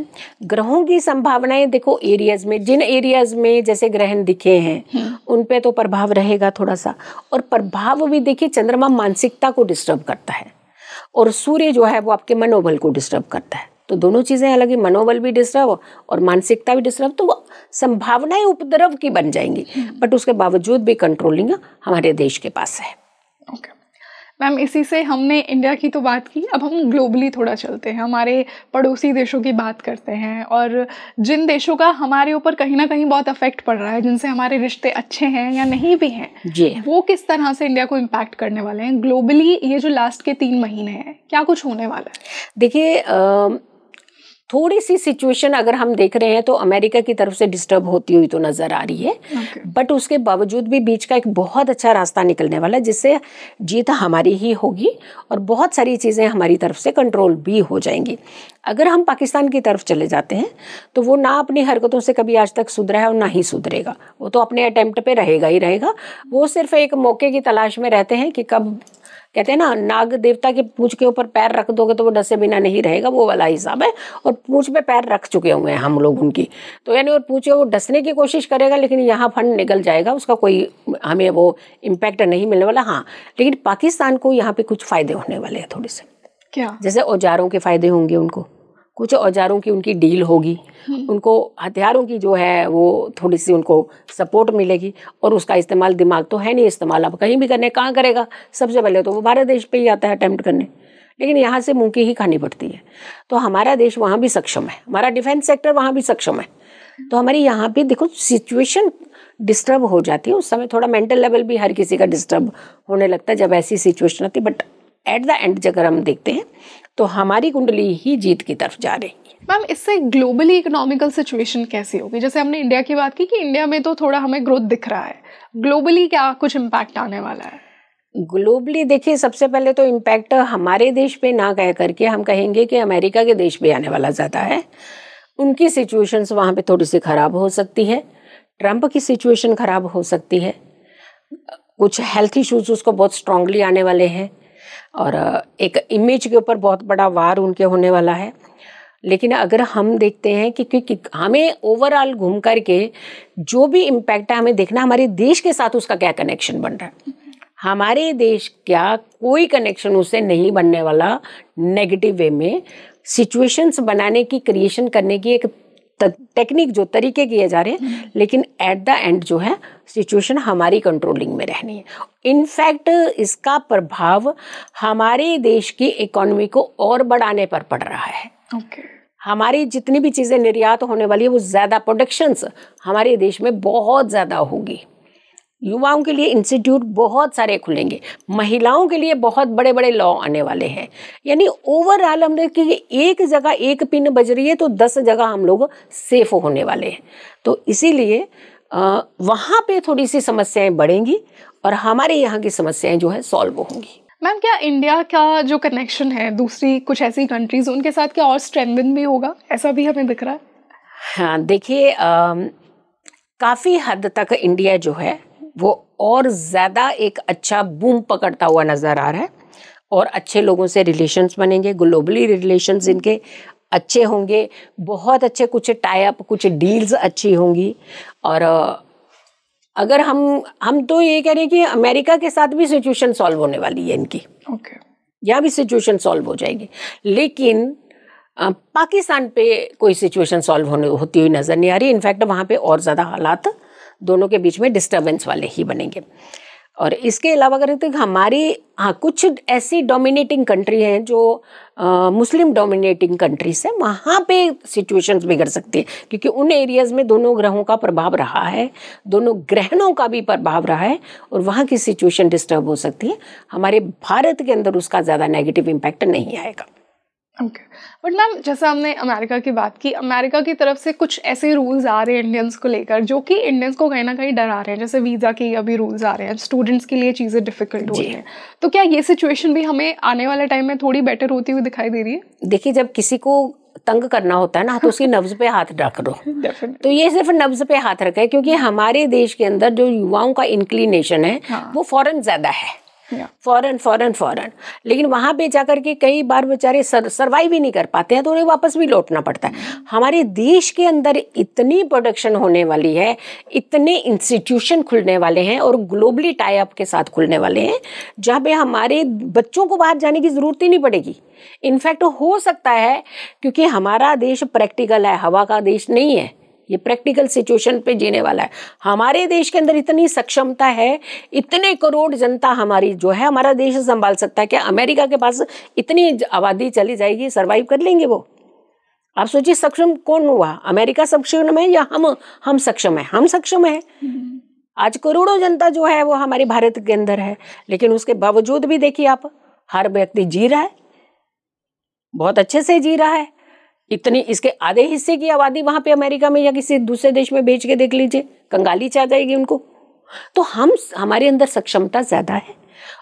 ग्रहों की संभावनाएं देखो, एरियाज में, जिन एरियाज में जैसे ग्रहण दिखे हैं उन पे तो प्रभाव रहेगा थोड़ा सा। और प्रभाव भी देखिए, चंद्रमा मानसिकता को डिस्टर्ब करता है और सूर्य जो है वो आपके मनोबल को डिस्टर्ब करता है। तो दोनों चीजें अलग ही, मनोबल भी डिस्टर्ब और मानसिकता भी डिस्टर्ब, तो वो संभावनाएं उपद्रव की बन जाएंगी। बट उसके बावजूद भी कंट्रोलिंग हमारे देश के पास है। ओके मैम, इसी से हमने इंडिया की तो बात की, अब हम ग्लोबली थोड़ा चलते हैं, हमारे पड़ोसी देशों की बात करते हैं, और जिन देशों का हमारे ऊपर कहीं ना कहीं बहुत अफेक्ट पड़ रहा है, जिनसे हमारे रिश्ते अच्छे हैं या नहीं भी हैं जी, वो किस तरह से इंडिया को इम्पैक्ट करने वाले हैं ग्लोबली। ये जो लास्ट के 3 महीने हैं, क्या कुछ होने वाला है? देखिए, थोड़ी सी सिचुएशन अगर हम देख रहे हैं तो अमेरिका की तरफ से डिस्टर्ब होती हुई तो नजर आ रही है। बट उसके बावजूद भी बीच का एक बहुत अच्छा रास्ता निकलने वाला है, जिससे जीत हमारी ही होगी और बहुत सारी चीजें हमारी तरफ से कंट्रोल भी हो जाएंगी। अगर हम पाकिस्तान की तरफ चले जाते हैं तो वो ना अपनी हरकतों से कभी आज तक सुधरा है और ना ही सुधरेगा, वो तो अपने अटेम्प्ट पे रहेगा ही रहेगा। वो सिर्फ एक मौके की तलाश में रहते हैं कि कब, कहते हैं ना, नाग देवता के पूंछ के ऊपर पैर रख दोगे तो वो डसे बिना नहीं रहेगा, वो वाला हिसाब है। और पूंछ पे पैर रख चुके हुए हैं हम लोग उनकी, तो यानी और पूछे वो डसने की कोशिश करेगा, लेकिन यहाँ फंड निकल जाएगा, उसका कोई हमें वो इम्पैक्ट नहीं मिलने वाला। हाँ, लेकिन पाकिस्तान को यहाँ पे कुछ फायदे होने वाले हैं थोड़े से। क्या? जैसे औजारों के फायदे होंगे, उनको कुछ औजारों की उनकी डील होगी, उनको हथियारों की जो है वो थोड़ी सी उनको सपोर्ट मिलेगी। और उसका इस्तेमाल, दिमाग तो है नहीं इस्तेमाल, अब कहीं भी करने, कहाँ करेगा? सबसे पहले तो वो भारत देश पे ही आता है अटेम्प्ट करने, लेकिन यहाँ से मुंह की ही खानी पड़ती है। तो हमारा देश वहाँ भी सक्षम है, हमारा डिफेंस सेक्टर वहाँ भी सक्षम है। तो हमारी यहाँ पे देखो सिचुएशन डिस्टर्ब हो जाती है, उस समय थोड़ा मेंटल लेवल भी हर किसी का डिस्टर्ब होने लगता है जब ऐसी सिचुएशन आती है। बट एट द एंड अगर हम देखते हैं तो हमारी कुंडली ही जीत की तरफ जा रही है। मैम, इससे ग्लोबली इकोनॉमिकल सिचुएशन कैसी होगी? जैसे हमने इंडिया की बात की कि इंडिया में तो थोड़ा हमें ग्रोथ दिख रहा है, ग्लोबली क्या कुछ इम्पैक्ट आने वाला है? ग्लोबली देखिए, सबसे पहले तो इम्पैक्ट हमारे देश पे ना कह करके हम कहेंगे कि अमेरिका के देश पे आने वाला ज़्यादा है। उनकी सिचुएशंस वहाँ पे थोड़ी सी खराब हो सकती है, ट्रंप की सिचुएशन खराब हो सकती है, कुछ हेल्थ इश्यूज उसको बहुत स्ट्रांगली आने वाले हैं, और एक इमेज के ऊपर बहुत बड़ा वार उनके होने वाला है। लेकिन अगर हम देखते हैं कि हमें ओवरऑल घूम करके जो भी इम्पैक्ट है, हमें देखना हमारे देश के साथ उसका क्या कनेक्शन बन रहा है। हमारे देश का कोई कनेक्शन उससे नहीं बनने वाला नेगेटिव वे में। सिचुएशंस बनाने की, क्रिएशन करने की एक टेक्निक जो तरीके किए जा रहे हैं, लेकिन एट द एंड जो है सिचुएशन हमारी कंट्रोलिंग में रहनी है। इनफैक्ट इसका प्रभाव हमारे देश की इकोनॉमी को और बढ़ाने पर पड़ रहा है। हमारी जितनी भी चीज़ें निर्यात होने वाली है वो ज़्यादा प्रोडक्शंस हमारे देश में बहुत ज़्यादा होगी। युवाओं के लिए इंस्टीट्यूट बहुत सारे खुलेंगे, महिलाओं के लिए बहुत बड़े बड़े लॉ आने वाले हैं। यानी ओवरऑल हम देखें कि एक जगह एक पिन बज रही है तो 10 जगह हम लोग सेफ होने वाले हैं। तो इसीलिए वहाँ पे थोड़ी सी समस्याएं बढ़ेंगी और हमारे यहाँ की समस्याएं जो है सॉल्व होंगी। मैम, क्या इंडिया का जो कनेक्शन है दूसरी कुछ ऐसी कंट्रीज उनके साथ क्या और स्ट्रेंथन भी होगा, ऐसा भी हमें दिख रहा है? हाँ, देखिए काफ़ी हद तक इंडिया जो है वो और ज़्यादा एक अच्छा बूम पकड़ता हुआ नज़र आ रहा है और अच्छे लोगों से रिलेशंस बनेंगे, ग्लोबली रिलेशंस इनके अच्छे होंगे, बहुत अच्छे कुछ टाई अप, कुछ डील्स अच्छी होंगी। और अगर हम तो ये कह रहे हैं कि अमेरिका के साथ भी सिचुएशन सॉल्व होने वाली है इनकी, यहाँ भी सिचुएशन सॉल्व हो जाएगी। लेकिन पाकिस्तान पे कोई सिचुएशन सॉल्व होती हुई नज़र नहीं आ रही। इनफैक्ट वहाँ पे और ज़्यादा हालात दोनों के बीच में डिस्टर्बेंस वाले ही बनेंगे। और इसके अलावा अगर तो हमारी कुछ ऐसी डोमिनेटिंग कंट्री हैं जो मुस्लिम डोमिनेटिंग कंट्रीज है, वहाँ पे सिचुएशंस बिगड़ सकती है क्योंकि उन एरियाज़ में दोनों ग्रहों का प्रभाव रहा है, दोनों ग्रहणों का भी प्रभाव रहा है और वहाँ की सिचुएशन डिस्टर्ब हो सकती है। हमारे भारत के अंदर उसका ज़्यादा नेगेटिव इम्पैक्ट नहीं आएगा। बट मैम, जैसे हमने अमेरिका की बात की, अमेरिका की तरफ से कुछ ऐसे रूल्स आ रहे हैं इंडियंस को लेकर जो कि इंडियंस को कहीं ना कहीं डरा रहे हैं। जैसे वीज़ा के अभी रूल्स आ रहे हैं, स्टूडेंट्स के लिए चीज़ें डिफिकल्ट हो रही हैं। तो क्या ये सिचुएशन भी हमें आने वाले टाइम में थोड़ी बेटर होती हुई दिखाई दे रही है? देखिए, जब किसी को तंग करना होता है ना तो उसकी नब्ज पे हाथ रख दो। तो ये सिर्फ नब्ज पे हाथ रखा है क्योंकि हमारे देश के अंदर जो युवाओं का इंक्लिनेशन है वो फॉरेन ज़्यादा है। फॉरेन लेकिन वहां पे जाकर के कई बार बेचारे सरवाइव ही नहीं कर पाते हैं तो उन्हें वापस भी लौटना पड़ता है। हमारे देश के अंदर इतनी प्रोडक्शन होने वाली है, इतने इंस्टीट्यूशन खुलने वाले हैं और ग्लोबली टाई अप के साथ खुलने वाले हैं जहाँ पे हमारे बच्चों को बाहर जाने की जरूरत ही नहीं पड़ेगी। इनफैक्ट हो सकता है क्योंकि हमारा देश प्रैक्टिकल है, हवा का देश नहीं है, ये प्रैक्टिकल सिचुएशन पे जीने वाला है। हमारे देश के अंदर इतनी सक्षमता है, इतने करोड़ जनता हमारी जो है हमारा देश संभाल सकता है। क्या अमेरिका के पास इतनी आबादी चली जाएगी, सरवाइव कर लेंगे वो? आप सोचिए, सक्षम कौन हुआ? अमेरिका सक्षम है या हम सक्षम है? हम सक्षम है। आज करोड़ों जनता जो है वो हमारे भारत के अंदर है, लेकिन उसके बावजूद भी देखिए आप, हर व्यक्ति जी रहा है, बहुत अच्छे से जी रहा है। इतनी इसके आधे हिस्से की आबादी वहां पे अमेरिका में या किसी दूसरे देश में बेच के देख लीजिए, कंगाली चाह जाएगी उनको। तो हमारे अंदर सक्षमता ज्यादा है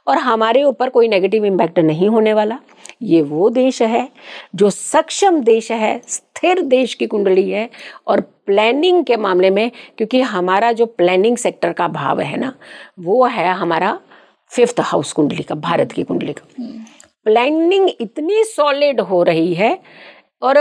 और हमारे ऊपर कोई नेगेटिव इम्पैक्ट नहीं होने वाला। ये वो देश है जो सक्षम देश है, स्थिर देश की कुंडली है। और प्लानिंग के मामले में, क्योंकि हमारा जो प्लानिंग सेक्टर का भाव है ना, वो है हमारा 5th हाउस कुंडली का, भारत की कुंडली का। प्लानिंग इतनी सॉलिड हो रही है और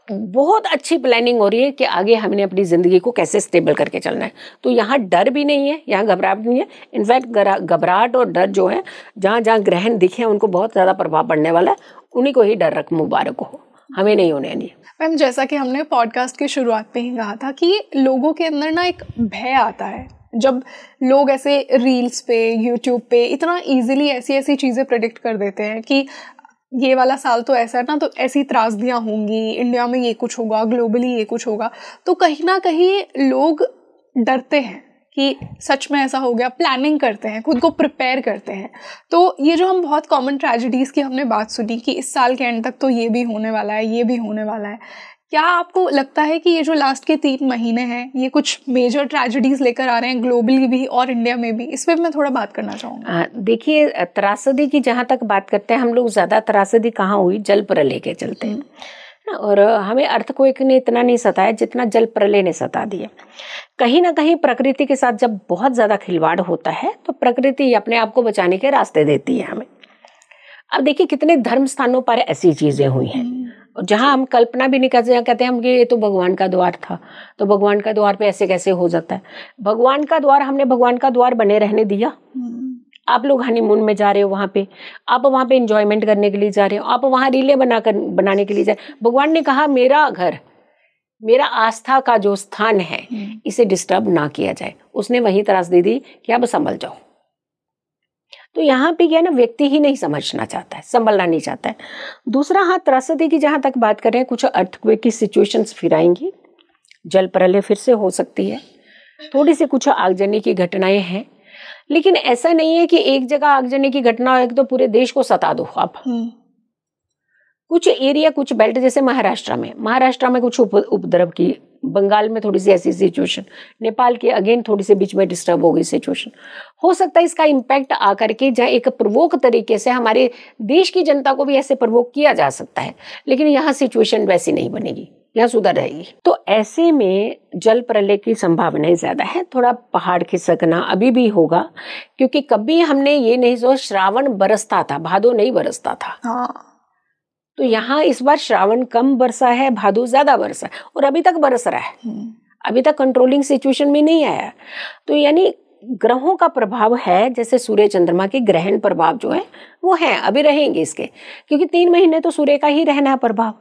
बहुत अच्छी प्लानिंग हो रही है कि आगे हमने अपनी ज़िंदगी को कैसे स्टेबल करके चलना है। तो यहाँ डर भी नहीं है, यहाँ घबराहट नहीं है। इनफैक्ट घबराहट और डर जो है, जहाँ जहाँ ग्रहण दिखे उनको बहुत ज़्यादा प्रभाव पड़ने वाला है, उन्हीं को ही डर रख मुबारक हो, हमें नहीं होने नहीं। मैम, जैसा कि हमने पॉडकास्ट की शुरुआत पे ही कहा था कि लोगों के अंदर ना एक भय आता है जब लोग ऐसे रील्स पे, यूट्यूब पे इतना ईजिली ऐसी चीज़ें प्रेडिक्ट कर देते हैं कि ये वाला साल तो ऐसा है ना, तो ऐसी त्रासदियाँ होंगी, इंडिया में ये कुछ होगा, ग्लोबली ये कुछ होगा। तो कहीं ना कहीं लोग डरते हैं कि सच में ऐसा हो गया, प्लानिंग करते हैं, खुद को प्रिपेयर करते हैं। तो ये जो हम बहुत कॉमन ट्रेजेडीज़ की हमने बात सुनी कि इस साल के एंड तक तो ये भी होने वाला है, ये भी होने वाला है, क्या आपको लगता है कि ये जो लास्ट के 3 महीने हैं ये कुछ मेजर ट्रेजेडीज लेकर आ रहे हैं ग्लोबली भी और इंडिया में भी? इस पर मैं थोड़ा बात करना चाहूँगा। देखिए, त्रासदी की जहाँ तक बात करते हैं हम लोग, ज़्यादा त्रासदी कहाँ हुई? जल प्रलय के चलते हैं। और हमें अर्थक्वेक ने इतना नहीं सताया जितना जल प्रलय ने सता दिया। कहीं ना कहीं प्रकृति के साथ जब बहुत ज़्यादा खिलवाड़ होता है तो प्रकृति अपने आप को बचाने के रास्ते देती है हमें। अब देखिए, कितने धर्म स्थानों पर ऐसी चीज़ें हुई हैं जहाँ हम कल्पना भी नहीं करते, कहते हैं हम कि ये तो भगवान का द्वार था, तो भगवान का द्वार पे ऐसे कैसे हो जाता है? भगवान का द्वार, हमने भगवान का द्वार बने रहने दिया? आप लोग हनीमून में जा रहे हो, वहां पे आप वहां पे एंजॉयमेंट करने के लिए जा रहे हो, आप वहां रीले बनाने के लिए जा रहे हो। भगवान ने कहा मेरा घर, मेरा आस्था का जो स्थान है, इसे डिस्टर्ब ना किया जाए। उसने वही त्रासदी दी कि अब संभल जाओ। तो यहाँ पे क्या है ना, व्यक्ति ही नहीं समझना चाहता है, संभलना नहीं चाहता है। दूसरा हाथ त्रासदी की जहां तक बात कर रहे हैं, कुछ अर्थक्वेक की सिचुएशंस फिर आएंगी, जल प्रलय फिर से हो सकती है, थोड़ी सी कुछ आगजनी की घटनाएं हैं। लेकिन ऐसा नहीं है कि एक जगह आगजनी की घटना हो तो पूरे देश को सता दो आप। कुछ एरिया, कुछ बेल्ट, जैसे महाराष्ट्र में कुछ उपद्रव की, बंगाल में थोड़ी सी ऐसी सिचुएशन, नेपाल की अगेन थोड़ी सी बीच में डिस्टर्ब हो गई सिचुएशन। हो सकता है इसका इम्पैक्ट आकर के जहाँ एक प्रवोक तरीके से हमारे देश की जनता को भी ऐसे प्रवोक किया जा सकता है, लेकिन यहाँ सिचुएशन वैसी नहीं बनेगी, यहाँ सुधर रहेगी। तो ऐसे में जल प्रलय की संभावनाएं ज्यादा है। थोड़ा पहाड़ खिसकना अभी भी होगा, क्योंकि कभी हमने ये नहीं सोचा श्रावण बरसता था, भादो नहीं बरसता था। हाँ। तो यहाँ इस बार श्रावण कम बरसा है, भादो ज्यादा बरसा है, और अभी तक बरस रहा है, अभी तक कंट्रोलिंग सिचुएशन में नहीं आया। तो यानी ग्रहों का प्रभाव है, जैसे सूर्य चंद्रमा के ग्रहण प्रभाव जो है वो है, अभी रहेंगे इसके, क्योंकि 3 महीने तो सूर्य का ही रहना है प्रभाव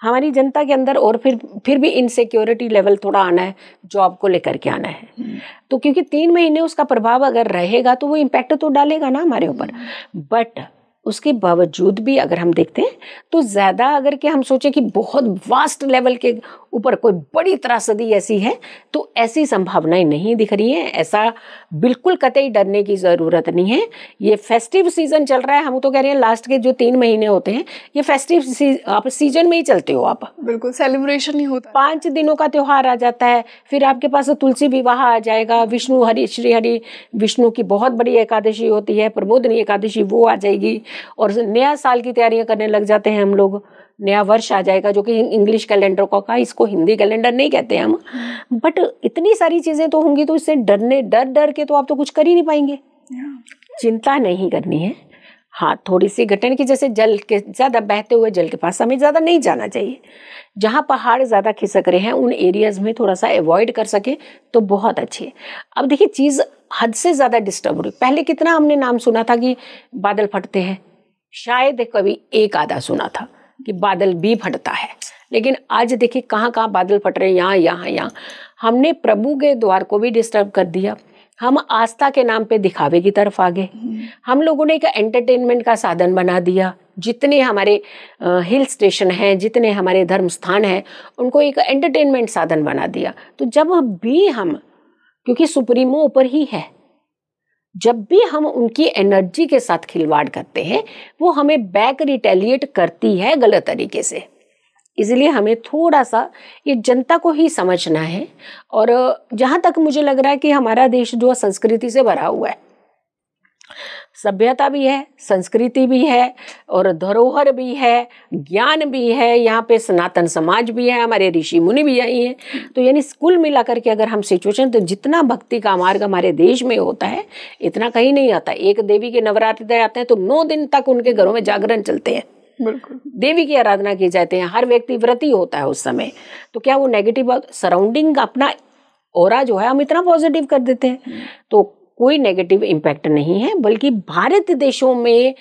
हमारी जनता के अंदर। और फिर भी इनसिक्योरिटी लेवल थोड़ा आना है, जॉब को लेकर के आना है। तो क्योंकि 3 महीने उसका प्रभाव अगर रहेगा तो वो इम्पैक्ट तो डालेगा ना हमारे ऊपर। बट उसके बावजूद भी अगर हम देखते हैं तो ज्यादा, अगर कि हम सोचे कि बहुत वास्ट लेवल के ऊपर कोई बड़ी त्रासदी ऐसी है, तो ऐसी संभावनाएं नहीं दिख रही हैं। ऐसा बिल्कुल कतई डरने की जरूरत नहीं है। ये फेस्टिव सीजन चल रहा है, हम तो कह रहे हैं लास्ट के जो 3 महीने होते हैं ये फेस्टिव आप सीजन में ही चलते हो, आप बिल्कुल सेलिब्रेशन ही होता है। 5 दिनों का त्योहार आ जाता है, फिर आपके पास तुलसी विवाह आ जाएगा, विष्णु हरि श्री हरि विष्णु की बहुत बड़ी एकादशी होती है, प्रबोधनी एकादशी, वो आ जाएगी, और नया साल की तैयारियां करने लग जाते हैं हम लोग। नया वर्ष आ जाएगा, जो कि इंग्लिश कैलेंडर को का, इसको हिंदी कैलेंडर नहीं कहते हम। बट इतनी सारी चीजें तो होंगी, तो इससे डर के तो आप तो कुछ कर ही नहीं पाएंगे। चिंता नहीं करनी है। हाँ, थोड़ी सी घटना की, जैसे जल के ज्यादा बहते हुए जल के पास हमें ज्यादा नहीं जाना चाहिए। जहां पहाड़ ज्यादा खिसक रहे हैं उन एरियाज में थोड़ा सा अवॉइड कर सके तो बहुत अच्छी है। अब देखिए, चीज हद से ज्यादा डिस्टर्ब हो रही। पहले कितना हमने नाम सुना था कि बादल फटते हैं, शायद कभी एक आधा सुना था कि बादल भी फटता है, लेकिन आज देखिए कहाँ कहाँ बादल फट रहे हैं, यहाँ। हमने प्रभु के द्वार को भी डिस्टर्ब कर दिया। हम आस्था के नाम पे दिखावे की तरफ आ गए। हम लोगों ने एक एंटरटेनमेंट का साधन बना दिया। जितने हमारे हिल स्टेशन हैं, जितने हमारे धर्म स्थान हैं, उनको एक एंटरटेनमेंट साधन बना दिया। तो जब भी हम, क्योंकि सुप्रीमो ऊपर ही है, जब भी हम उनकी एनर्जी के साथ खिलवाड़ करते हैं, वो हमें बैक रिटेलिएट करती है गलत तरीके से। इसलिए हमें थोड़ा सा ये जनता को ही समझना है। और जहां तक मुझे लग रहा है कि हमारा देश जो संस्कृति से भरा हुआ है, सभ्यता भी है, संस्कृति भी है, और धरोहर भी है, ज्ञान भी है, यहाँ पे सनातन समाज भी है, हमारे ऋषि मुनि भी आई हैं। तो यानी कुल मिलाकर के अगर हम सिचुएशन, तो जितना भक्ति का मार्ग हमारे देश में होता है इतना कहीं नहीं आता। एक देवी के नवरात्र आते हैं तो 9 दिन तक उनके घरों में जागरण चलते हैं, बिल्कुल देवी की आराधना की जाती है, हर व्यक्ति व्रती होता है उस समय। तो क्या वो नेगेटिव सराउंडिंग, अपना ऑरा जो है हम इतना पॉजिटिव कर देते हैं, तो कोई नेगेटिव इम्पैक्ट नहीं है, बल्कि भारत देशों में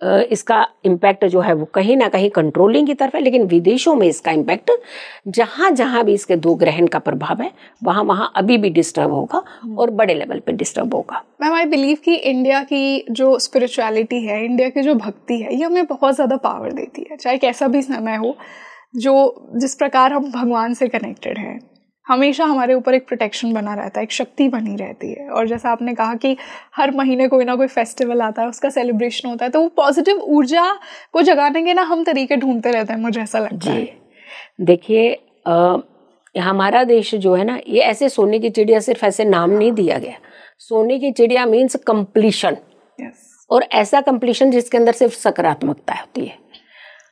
इसका इम्पैक्ट जो है वो कहीं ना कहीं कंट्रोलिंग की तरफ है। लेकिन विदेशों में इसका इम्पैक्ट, जहां जहां भी इसके 2 ग्रहण का प्रभाव है, वहां वहां अभी भी डिस्टर्ब होगा, और बड़े लेवल पे डिस्टर्ब होगा। मैम, आई बिलीव कि इंडिया की जो स्पिरिचुअलिटी है, इंडिया की जो भक्ति है, ये हमें बहुत ज़्यादा पावर देती है। चाहे कैसा भी समय हो, जिस प्रकार हम भगवान से कनेक्टेड हैं, हमेशा हमारे ऊपर एक प्रोटेक्शन बना रहता है, एक शक्ति बनी रहती है। और जैसा आपने कहा कि हर महीने कोई ना कोई फेस्टिवल आता है, उसका सेलिब्रेशन होता है, तो वो पॉजिटिव ऊर्जा को जगाने के ना हम तरीके ढूंढते रहते हैं, मुझे ऐसा लगता है। देखिए, हमारा देश जो है ना, ये ऐसे सोने की चिड़िया सिर्फ ऐसे नाम नहीं दिया गया। सोने की चिड़िया मीन्स कंप्लीशन, और ऐसा कंप्लीशन जिसके अंदर सिर्फ सकारात्मकता होती है।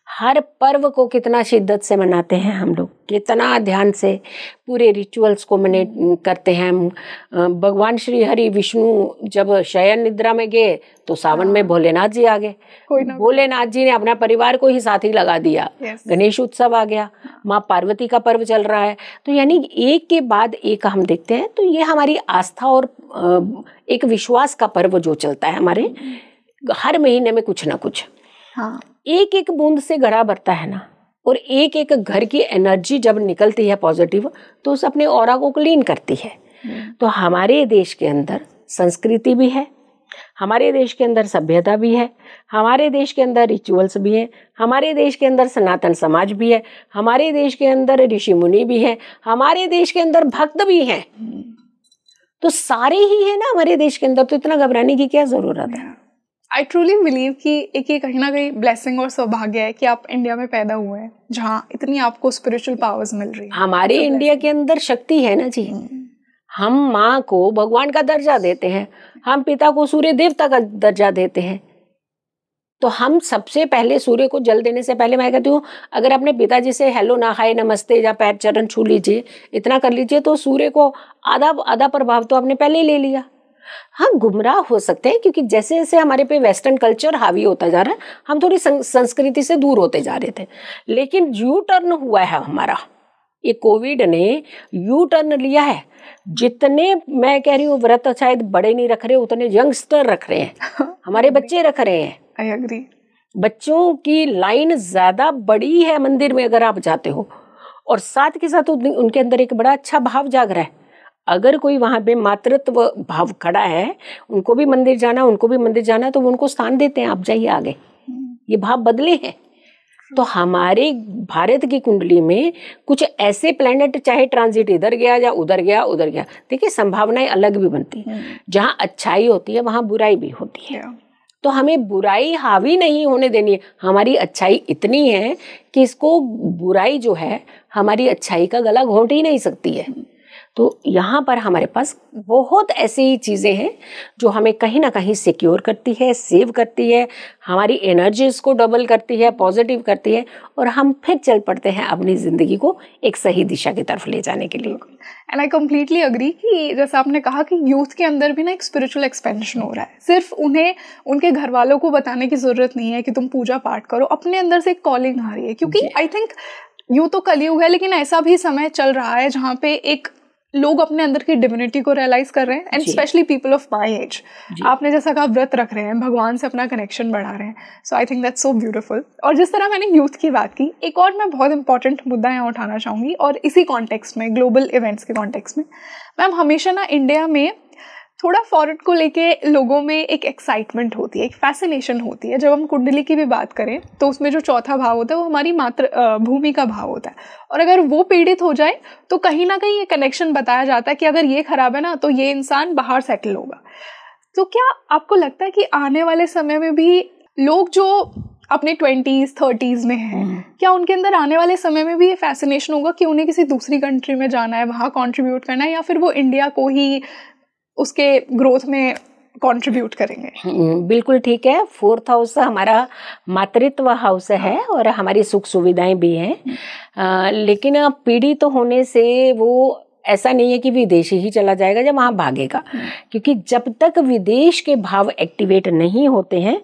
हर पर्व को कितना शिद्दत से मनाते हैं हम लोग, कितना ध्यान से पूरे रिचुअल्स को मैंने करते हैं हम। भगवान श्री हरि विष्णु जब शयन निद्रा में गए तो सावन में भोलेनाथ जी आ गए। भोलेनाथ जी ने अपना परिवार को ही साथी लगा दिया। गणेश उत्सव आ गया, माँ पार्वती का पर्व चल रहा है। तो यानी एक के बाद एक हम देखते हैं। तो ये हमारी आस्था और एक विश्वास का पर्व जो चलता है हमारे हर महीने में कुछ ना कुछ। हाँ, एक एक बूंद से घड़ा भरता है ना, और एक एक घर की एनर्जी जब निकलती है पॉजिटिव तो उस अपने ऑरा को क्लीन करती है। तो हमारे देश के अंदर संस्कृति भी है, हमारे देश के अंदर सभ्यता भी है, हमारे देश के अंदर रिचुअल्स भी हैं, हमारे देश के अंदर सनातन समाज भी है, हमारे देश के अंदर ऋषि मुनि भी है, हमारे देश के अंदर भक्त भी हैं। तो सारे ही है ना हमारे देश के अंदर। तो इतना घबराने की क्या जरूरत है? आई ट्रूली बिलीव कि एक ये कहीं ना कहीं ब्लेसिंग और सौभाग्य है कि आप इंडिया में पैदा हुए हैं जहाँ इतनी आपको स्पिरिचुअल पावर्स मिल रही है। हमारे इंडिया के अंदर शक्ति है ना जी। हम माँ को भगवान का दर्जा देते हैं, हम पिता को सूर्य देवता का दर्जा देते हैं। तो हम सबसे पहले सूर्य को जल देने से पहले मैं कहती हूँ अगर अपने पिताजी से हेलो ना हाय नमस्ते या पैर चरण छू लीजिए, इतना कर लीजिए, तो सूर्य को आधा प्रभाव तो आपने पहले ही ले लिया। हाँ, गुमराह हो सकते हैं क्योंकि जैसे जैसे हमारे पे वेस्टर्न कल्चर हावी होता जा रहा है हम थोड़ी संस्कृति से दूर होते जा रहे थे। लेकिन यू टर्न हुआ है हमारा, ये कोविड ने यू टर्न लिया है। जितने मैं कह रही हूँ व्रत शायद बड़े नहीं रख रहे, उतने यंगस्टर रख रहे हैं, हमारे बच्चे रख रहे हैं। I agree. बच्चों की लाइन ज्यादा बड़ी है मंदिर में अगर आप जाते हो, और साथ के साथ उनके अंदर एक बड़ा अच्छा भाव जाग रहा है। अगर कोई वहां पे मातृत्व भाव खड़ा है, उनको भी मंदिर जाना, उनको भी मंदिर जाना, तो वो उनको स्थान देते हैं, आप जाइए आगे। ये भाव बदले हैं। तो हमारे भारत की कुंडली में कुछ ऐसे प्लैनेट चाहे ट्रांजिट इधर गया या उधर गया, देखिए संभावनाएं अलग भी बनती है। जहाँ अच्छाई होती है वहां बुराई भी होती है। तो हमें बुराई हावी नहीं होने देनी है। हमारी अच्छाई इतनी है कि इसको बुराई जो है हमारी अच्छाई का गला घोंट ही नहीं सकती है। तो यहाँ पर हमारे पास बहुत ऐसी चीज़ें हैं जो हमें कहीं ना कहीं सिक्योर करती है, सेव करती है, हमारी एनर्जीज को डबल करती है, पॉजिटिव करती है, और हम फिर चल पड़ते हैं अपनी ज़िंदगी को एक सही दिशा की तरफ ले जाने के लिए। एंड आई कम्प्लीटली अग्री कि जैसा आपने कहा कि यूथ के अंदर भी ना एक स्पिरिचुअल एक्सपेंशन हो रहा है। सिर्फ उन्हें उनके घर वालों को बताने की ज़रूरत नहीं है कि तुम पूजा पाठ करो, अपने अंदर से एक कॉलिंग आ रही है। क्योंकि आई थिंक यूँ तो कलयुग है, लेकिन ऐसा भी समय चल रहा है जहाँ पे एक लोग अपने अंदर की डिविनिटी को रियलाइज कर रहे हैं, and specially people of my age. आपने जैसा कहा व्रत रख रहे हैं, भगवान से अपना कनेक्शन बढ़ा रहे हैं। So I think that's so beautiful. और जिस तरह मैंने यूथ की बात की, एक और मैं बहुत इंपॉर्टेंट मुद्दा यहाँ उठाना चाहूँगी, और इसी कॉन्टेक्स्ट में, ग्लोबल इवेंट्स के कॉन्टेक्स्ट में, मैम हमेशा ना इंडिया में थोड़ा फॉरेन को लेके लोगों में एक एक्साइटमेंट होती है, एक फैसिनेशन होती है। जब हम कुंडली की भी बात करें तो उसमें जो चौथा भाव होता है वो हमारी भूमि का भाव होता है, और अगर वो पीड़ित हो जाए तो कहीं ना कहीं ये कनेक्शन बताया जाता है कि अगर ये खराब है ना तो ये इंसान बाहर सेटल होगा। तो क्या आपको लगता है कि आने वाले समय में भी लोग जो अपने 20s 30s में हैं, क्या उनके अंदर आने वाले समय में भी ये फैसिनेशन होगा कि उन्हें किसी दूसरी कंट्री में जाना है, वहाँ कॉन्ट्रीब्यूट करना है, या फिर वो इंडिया को ही उसके ग्रोथ में कंट्रीब्यूट करेंगे? बिल्कुल ठीक है। 4th हाउस हमारा मातृत्व हाउस है और हमारी सुख सुविधाएं भी हैं। लेकिन पीड़ित होने से वो ऐसा नहीं है कि विदेश ही चला जाएगा जब वहाँ भागेगा, क्योंकि जब तक विदेश के भाव एक्टिवेट नहीं होते हैं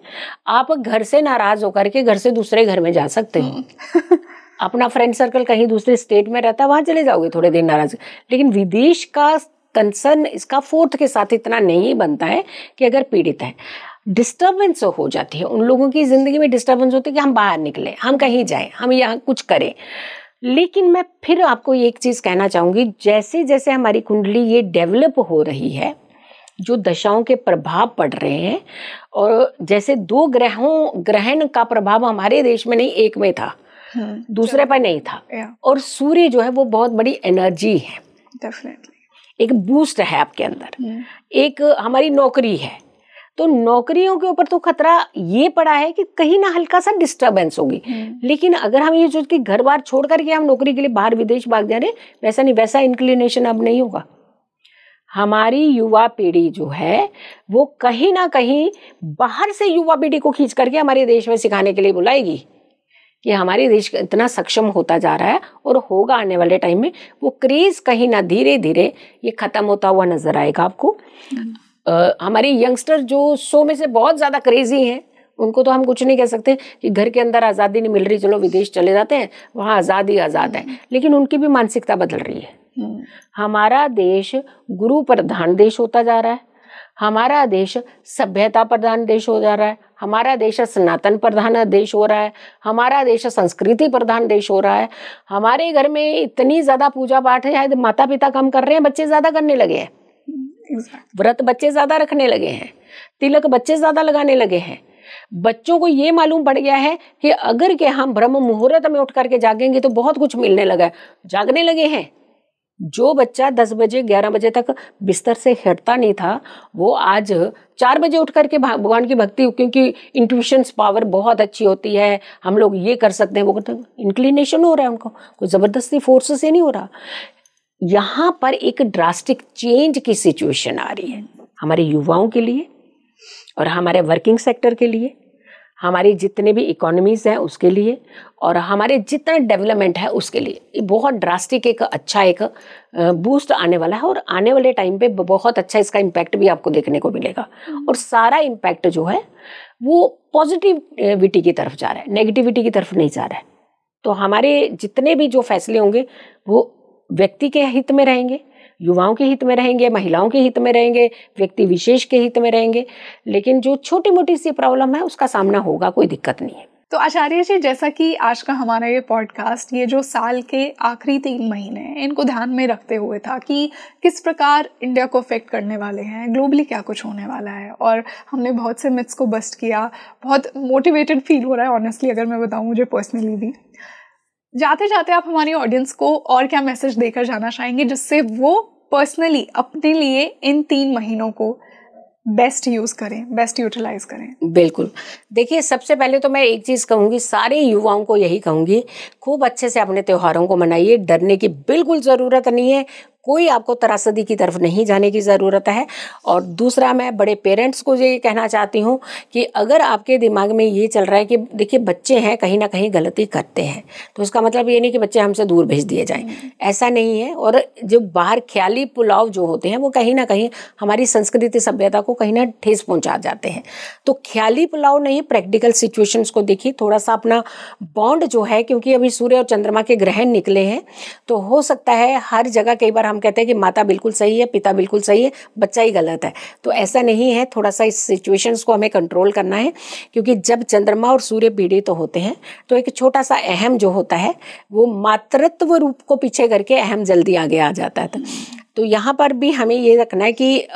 आप घर से नाराज होकर के घर से दूसरे घर में जा सकते हो। अपना फ्रेंड सर्कल कहीं दूसरे स्टेट में रहता है, वहाँ चले जाओगे थोड़े दिन नाराज, लेकिन विदेश का कंसर्न इसका 4th के साथ इतना नहीं बनता है कि अगर पीड़ित है, डिस्टर्बेंस हो जाती है, उन लोगों की जिंदगी में डिस्टर्बेंस होती है कि हम बाहर निकले, हम कहीं जाएं, हम यहाँ कुछ करें। लेकिन मैं फिर आपको एक चीज कहना चाहूंगी, जैसे जैसे हमारी कुंडली ये डेवलप हो रही है, जो दशाओं के प्रभाव पड़ रहे हैं, और जैसे 2 ग्रहण का प्रभाव हमारे देश में नहीं, एक में था, दूसरे पर नहीं था, और सूर्य जो है वो बहुत बड़ी एनर्जी है, डेफिनेटली एक बूस्ट है आपके अंदर। एक हमारी नौकरी है, तो नौकरियों के ऊपर तो खतरा ये पड़ा है कि कहीं ना हल्का सा डिस्टरबेंस होगी। लेकिन अगर हम ये सोच के घर बार छोड़ करके हम नौकरी के लिए बाहर विदेश भाग जा रहे, वैसा नहीं, वैसा इंक्लिनेशन अब नहीं होगा। हमारी युवा पीढ़ी जो है वो कहीं ना कहीं बाहर से युवा पीढ़ी को खींच करके हमारे देश में सिखाने के लिए बुलाएगी कि हमारे देश इतना सक्षम होता जा रहा है और होगा आने वाले टाइम में। वो क्रेज कहीं ना धीरे धीरे ये खत्म होता हुआ नजर आएगा आपको। हमारे यंगस्टर जो 100 में से बहुत ज्यादा क्रेजी हैं, उनको तो हम कुछ नहीं कह सकते कि घर के अंदर आज़ादी नहीं मिल रही, चलो विदेश चले जाते हैं, वहाँ आज़ाद ही आज़ाद है, लेकिन उनकी भी मानसिकता बदल रही है। हमारा देश गुरु प्रधान देश होता जा रहा है, हमारा देश सभ्यता प्रधान देश हो जा रहा है, हमारा देश सनातन प्रधान देश हो रहा है, हमारा देश संस्कृति प्रधान देश हो रहा है। हमारे घर में इतनी ज्यादा पूजा पाठ है, शायद माता पिता कम कर रहे हैं, बच्चे ज्यादा करने लगे हैं। व्रत बच्चे ज्यादा रखने लगे हैं, तिलक बच्चे ज्यादा लगाने लगे हैं। बच्चों को ये मालूम पड़ गया है कि अगर के हम ब्रह्म मुहूर्त में उठ करके जागेंगे तो बहुत कुछ मिलने लगा है, जागने लगे हैं। जो बच्चा 10 बजे 11 बजे तक बिस्तर से हटता नहीं था, वो आज 4 बजे उठ करके भगवान की भक्ति, क्योंकि इंट्यूशंस पावर बहुत अच्छी होती है, हम लोग ये कर सकते हैं, वो करते हैं, इंक्लिनेशन हो रहा है उनको, कोई जबरदस्ती फोर्स से नहीं हो रहा। यहाँ पर एक ड्रास्टिक चेंज की सिचुएशन आ रही है हमारे युवाओं के लिए और हमारे वर्किंग सेक्टर के लिए, हमारी जितने भी इकोनॉमीज हैं उसके लिए, और हमारे जितना डेवलपमेंट है उसके लिए। ये बहुत ड्रास्टिक एक अच्छा एक बूस्ट आने वाला है, और आने वाले टाइम पे बहुत अच्छा इसका इम्पैक्ट भी आपको देखने को मिलेगा। और सारा इम्पैक्ट जो है वो पॉजिटिविटी की तरफ जा रहा है, नेगेटिविटी की तरफ नहीं जा रहा है। तो हमारे जितने भी जो फैसले होंगे वो व्यक्ति के हित में रहेंगे, युवाओं के हित में रहेंगे, महिलाओं के हित में रहेंगे, व्यक्ति विशेष के हित में रहेंगे। लेकिन जो छोटी मोटी सी प्रॉब्लम है उसका सामना होगा, कोई दिक्कत नहीं है। तो आचार्य जी, जैसा कि आज का हमारा ये पॉडकास्ट ये जो साल के आखिरी 3 महीने हैं इनको ध्यान में रखते हुए था कि किस प्रकार इंडिया को अफेक्ट करने वाले हैं, ग्लोबली क्या कुछ होने वाला है, और हमने बहुत से मिथ्स को बस्ट किया। बहुत मोटिवेटेड फील हो रहा है ऑनेस्टली, अगर मैं बताऊँ मुझे पर्सनली भी। जाते जाते आप हमारी ऑडियंस को और क्या मैसेज देकर जाना चाहेंगे जिससे वो पर्सनली अपने लिए इन 3 महीनों को बेस्ट यूज करें, बेस्ट यूटिलाइज करें? बिल्कुल, देखिए सबसे पहले तो मैं एक चीज कहूंगी, सारे युवाओं को यही कहूंगी, खूब अच्छे से अपने त्योहारों को मनाइए, डरने की बिल्कुल जरूरत नहीं है, कोई आपको त्रासदी की तरफ नहीं जाने की ज़रूरत है। और दूसरा, मैं बड़े पेरेंट्स को ये कहना चाहती हूँ कि अगर आपके दिमाग में ये चल रहा है कि देखिए बच्चे हैं, कहीं ना कहीं गलती करते हैं, तो उसका मतलब ये नहीं कि बच्चे हमसे दूर भेज दिए जाएं, ऐसा नहीं है। और जो बाहर ख्याली पुलाव जो होते हैं वो कहीं ना कहीं हमारी संस्कृति सभ्यता को कहीं ना ठेस पहुँचा जाते हैं। तो ख्याली पुलाव नहीं, प्रैक्टिकल सिचुएशंस को देखिए, थोड़ा सा अपना बॉन्ड जो है, क्योंकि अभी सूर्य और चंद्रमा के ग्रहण निकले हैं, तो हो सकता है हर जगह कई बार हम कहते हैं कि माता बिल्कुल सही है, पिता बिल्कुल सही है, बच्चा ही गलत है, तो ऐसा नहीं है। थोड़ा सा इस सिचुएशंस को हमें कंट्रोल करना है, क्योंकि जब चंद्रमा और सूर्य पीड़ित तो होते हैं तो एक छोटा सा अहम जो होता है वो मातृत्व रूप को पीछे करके अहम जल्दी आगे आ जाता है। तो यहाँ पर भी हमें ये रखना है कि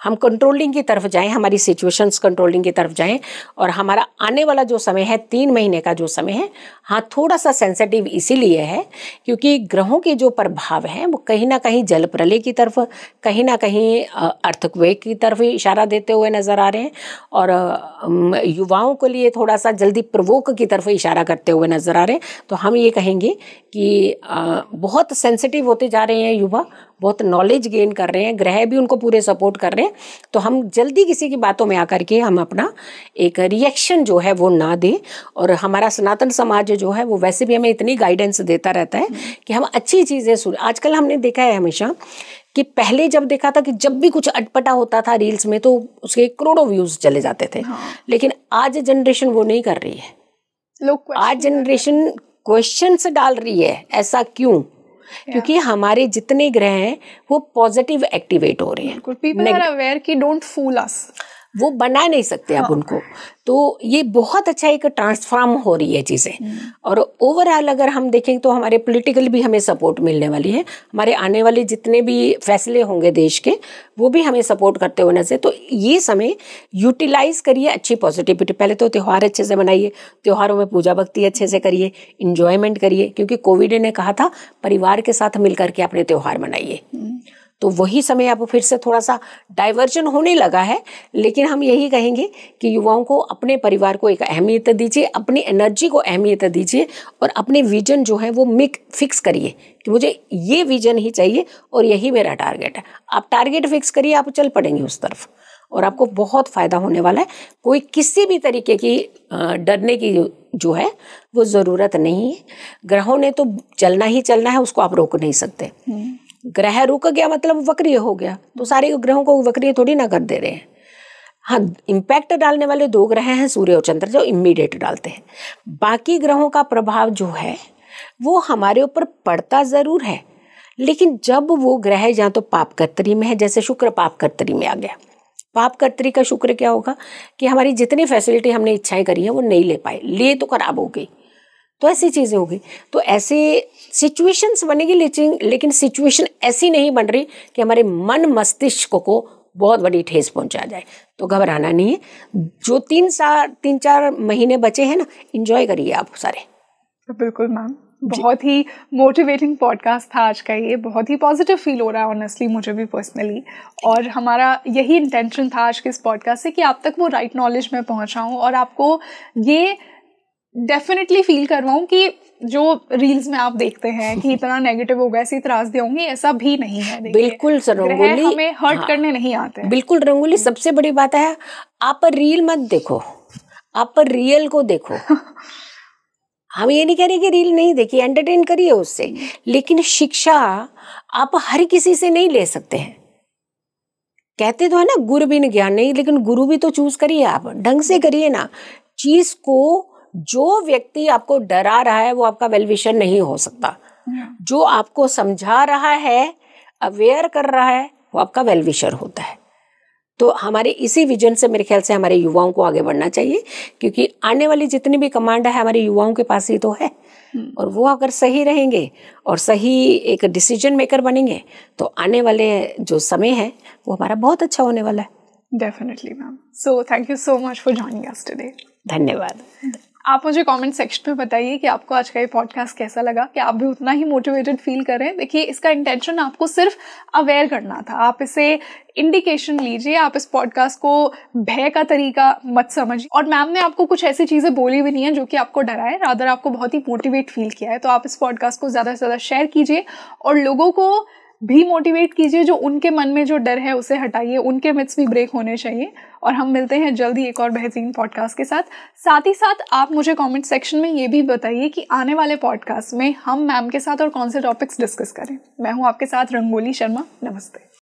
हम कंट्रोलिंग की तरफ जाएं, हमारी सिचुएशंस कंट्रोलिंग की तरफ जाएं। और हमारा आने वाला जो समय है, 3 महीने का जो समय है, हाँ थोड़ा सा सेंसिटिव इसीलिए है क्योंकि ग्रहों के जो प्रभाव हैं वो कहीं ना कहीं जल प्रलय की तरफ, कहीं ना कहीं अर्थक्वेक की तरफ इशारा देते हुए नजर आ रहे हैं, और युवाओं के लिए थोड़ा सा जल्दी प्रवोक की तरफ इशारा करते हुए नजर आ रहे हैं। तो हम ये कहेंगे कि बहुत सेंसिटिव होते जा रहे हैं युवा, बहुत नॉलेज गेन कर रहे हैं, ग्रह भी उनको पूरे सपोर्ट कर रहे हैं। तो हम जल्दी किसी की बातों में आकर के हम अपना एक रिएक्शन जो है वो ना दें। और हमारा सनातन समाज जो है वो वैसे भी हमें इतनी गाइडेंस देता रहता है कि हम अच्छी चीज़ें सुन। आजकल हमने देखा है हमेशा कि पहले जब देखा था कि जब भी कुछ अटपटा होता था रील्स में तो उसके करोड़ों व्यूज चले जाते थे। लेकिन आज जनरेशन वो नहीं कर रही है। लोग आज जनरेशन क्वेश्चंस डाल रही है, ऐसा क्यों? क्योंकि हमारे जितने ग्रह हैं वो पॉजिटिव एक्टिवेट हो रहे हैं। पीपल आर अवेयर कि डोंट फूल अस, वो बना नहीं सकते आप उनको। तो ये बहुत अच्छा एक ट्रांसफॉर्म हो रही है चीज़ें। और ओवरऑल अगर हम देखें तो हमारे पॉलिटिकल भी हमें सपोर्ट मिलने वाली है, हमारे आने वाले जितने भी फैसले होंगे देश के वो भी हमें सपोर्ट करते हुए नजर। तो ये समय यूटिलाइज करिए अच्छी पॉजिटिविटी। पहले तो त्यौहार अच्छे से मनाइए, त्योहारों में पूजा भक्ति अच्छे से करिए, इंजॉयमेंट करिए, क्योंकि कोविड ने कहा था परिवार के साथ मिलकर के अपने त्यौहार मनाइए। तो वही समय अब फिर से थोड़ा सा डाइवर्जन होने लगा है। लेकिन हम यही कहेंगे कि युवाओं को अपने परिवार को एक अहमियत दीजिए, अपनी एनर्जी को अहमियत दीजिए, और अपने विजन जो है वो फिक्स करिए कि मुझे ये विजन ही चाहिए और यही मेरा टारगेट है। आप टारगेट फिक्स करिए, आप चल पड़ेंगे उस तरफ। और आपको बहुत फायदा होने वाला है। कोई किसी भी तरीके की डरने की जो है वो जरूरत नहीं है। ग्रहों ने तो चलना ही चलना है, उसको आप रोक नहीं सकते। ग्रह रुक गया मतलब वक्रीय हो गया, तो सारे ग्रहों को वक्रीय थोड़ी ना कर दे रहे हैं। हाँ, इम्पैक्ट डालने वाले 2 ग्रह हैं सूर्य और चंद्र, जो इमीडिएट डालते हैं। बाकी ग्रहों का प्रभाव जो है वो हमारे ऊपर पड़ता जरूर है, लेकिन जब वो ग्रह या तो पाप कर्तरी में है, जैसे शुक्र पाप कर्तरी में आ गया। पाप कर्तरी का शुक्र क्या होगा कि हमारी जितनी फैसिलिटी हमने इच्छाएं करी है वो नहीं ले पाए, ले तो खराब हो गई, तो ऐसी चीजें हो गई। तो ऐसे सिचुएशंस बनेगी, लेकिन सिचुएशन ऐसी नहीं बन रही कि हमारे मन मस्तिष्क को बहुत बड़ी ठेस पहुंचा जाए। तो घबराना नहीं है। जो 3-4 महीने बचे हैं ना, एंजॉय करिए आप सारे। बिल्कुल मैम, बहुत ही मोटिवेटिंग पॉडकास्ट था आज का। ये बहुत ही पॉजिटिव फील हो रहा है ऑनेस्टली मुझे भी पर्सनली, और हमारा यही इंटेंशन था आज के इस पॉडकास्ट से कि आप तक वो राइट नॉलेज में पहुंचाऊं और आपको ये डेफिनेटली फील करवाऊं कि जो रील्स में आप देखते हैं कि इतना नेगेटिव होगा, ऐसी त्रास दे होंगे, ऐसा भी नहीं है। बिल्कुल सर, रंगोली हमें हर्ट करने नहीं आते हैं। बिल्कुल रंगोली, सबसे बड़ी बात है आप रील मत देखो, आप रियल को देखो। हम ये नहीं कह रहे कि रील नहीं देखिए, एंटरटेन करिए उससे, लेकिन शिक्षा आप हर किसी से नहीं ले सकते हैं। कहते तो है ना, गुरु बिन ज्ञान नहीं, लेकिन गुरु भी तो चूज करिए, आप ढंग से करिए ना चीज को। जो व्यक्ति आपको डरा रहा है वो आपका वेल विशर नहीं हो सकता। जो आपको समझा रहा है, अवेयर कर रहा है, वो आपका वेल विशर होता है। तो हमारे इसी विजन से मेरे ख्याल से हमारे युवाओं को आगे बढ़ना चाहिए, क्योंकि आने वाली जितनी भी कमांड है हमारे युवाओं के पास ही तो है। और वो अगर सही रहेंगे और सही एक डिसीजन मेकर बनेंगे तो आने वाले जो समय है वो हमारा बहुत अच्छा होने वाला है। Definitely ma'am. So thank you so much for joining us today. धन्यवाद। आप मुझे कमेंट सेक्शन में बताइए कि आपको आज का ये पॉडकास्ट कैसा लगा, कि आप भी उतना ही मोटिवेटेड फील कर रहे हैं। देखिए, इसका इंटेंशन आपको सिर्फ अवेयर करना था। आप इसे इंडिकेशन लीजिए, आप इस पॉडकास्ट को भय का तरीका मत समझिए। और मैम ने आपको कुछ ऐसी चीजें बोली भी नहीं है जो कि आपको डराए, रादर आपको बहुत ही मोटिवेट फील किया है। तो आप इस पॉडकास्ट को ज्यादा से ज्यादा शेयर कीजिए और लोगों को भी मोटिवेट कीजिए। जो उनके मन में जो डर है उसे हटाइए, उनके मिथ्स भी ब्रेक होने चाहिए। और हम मिलते हैं जल्दी एक और बेहतरीन पॉडकास्ट के साथ। साथ ही साथ आप मुझे कमेंट सेक्शन में ये भी बताइए कि आने वाले पॉडकास्ट में हम मैम के साथ और कौन से टॉपिक्स डिस्कस करें। मैं हूँ आपके साथ रंगोली शर्मा। नमस्ते।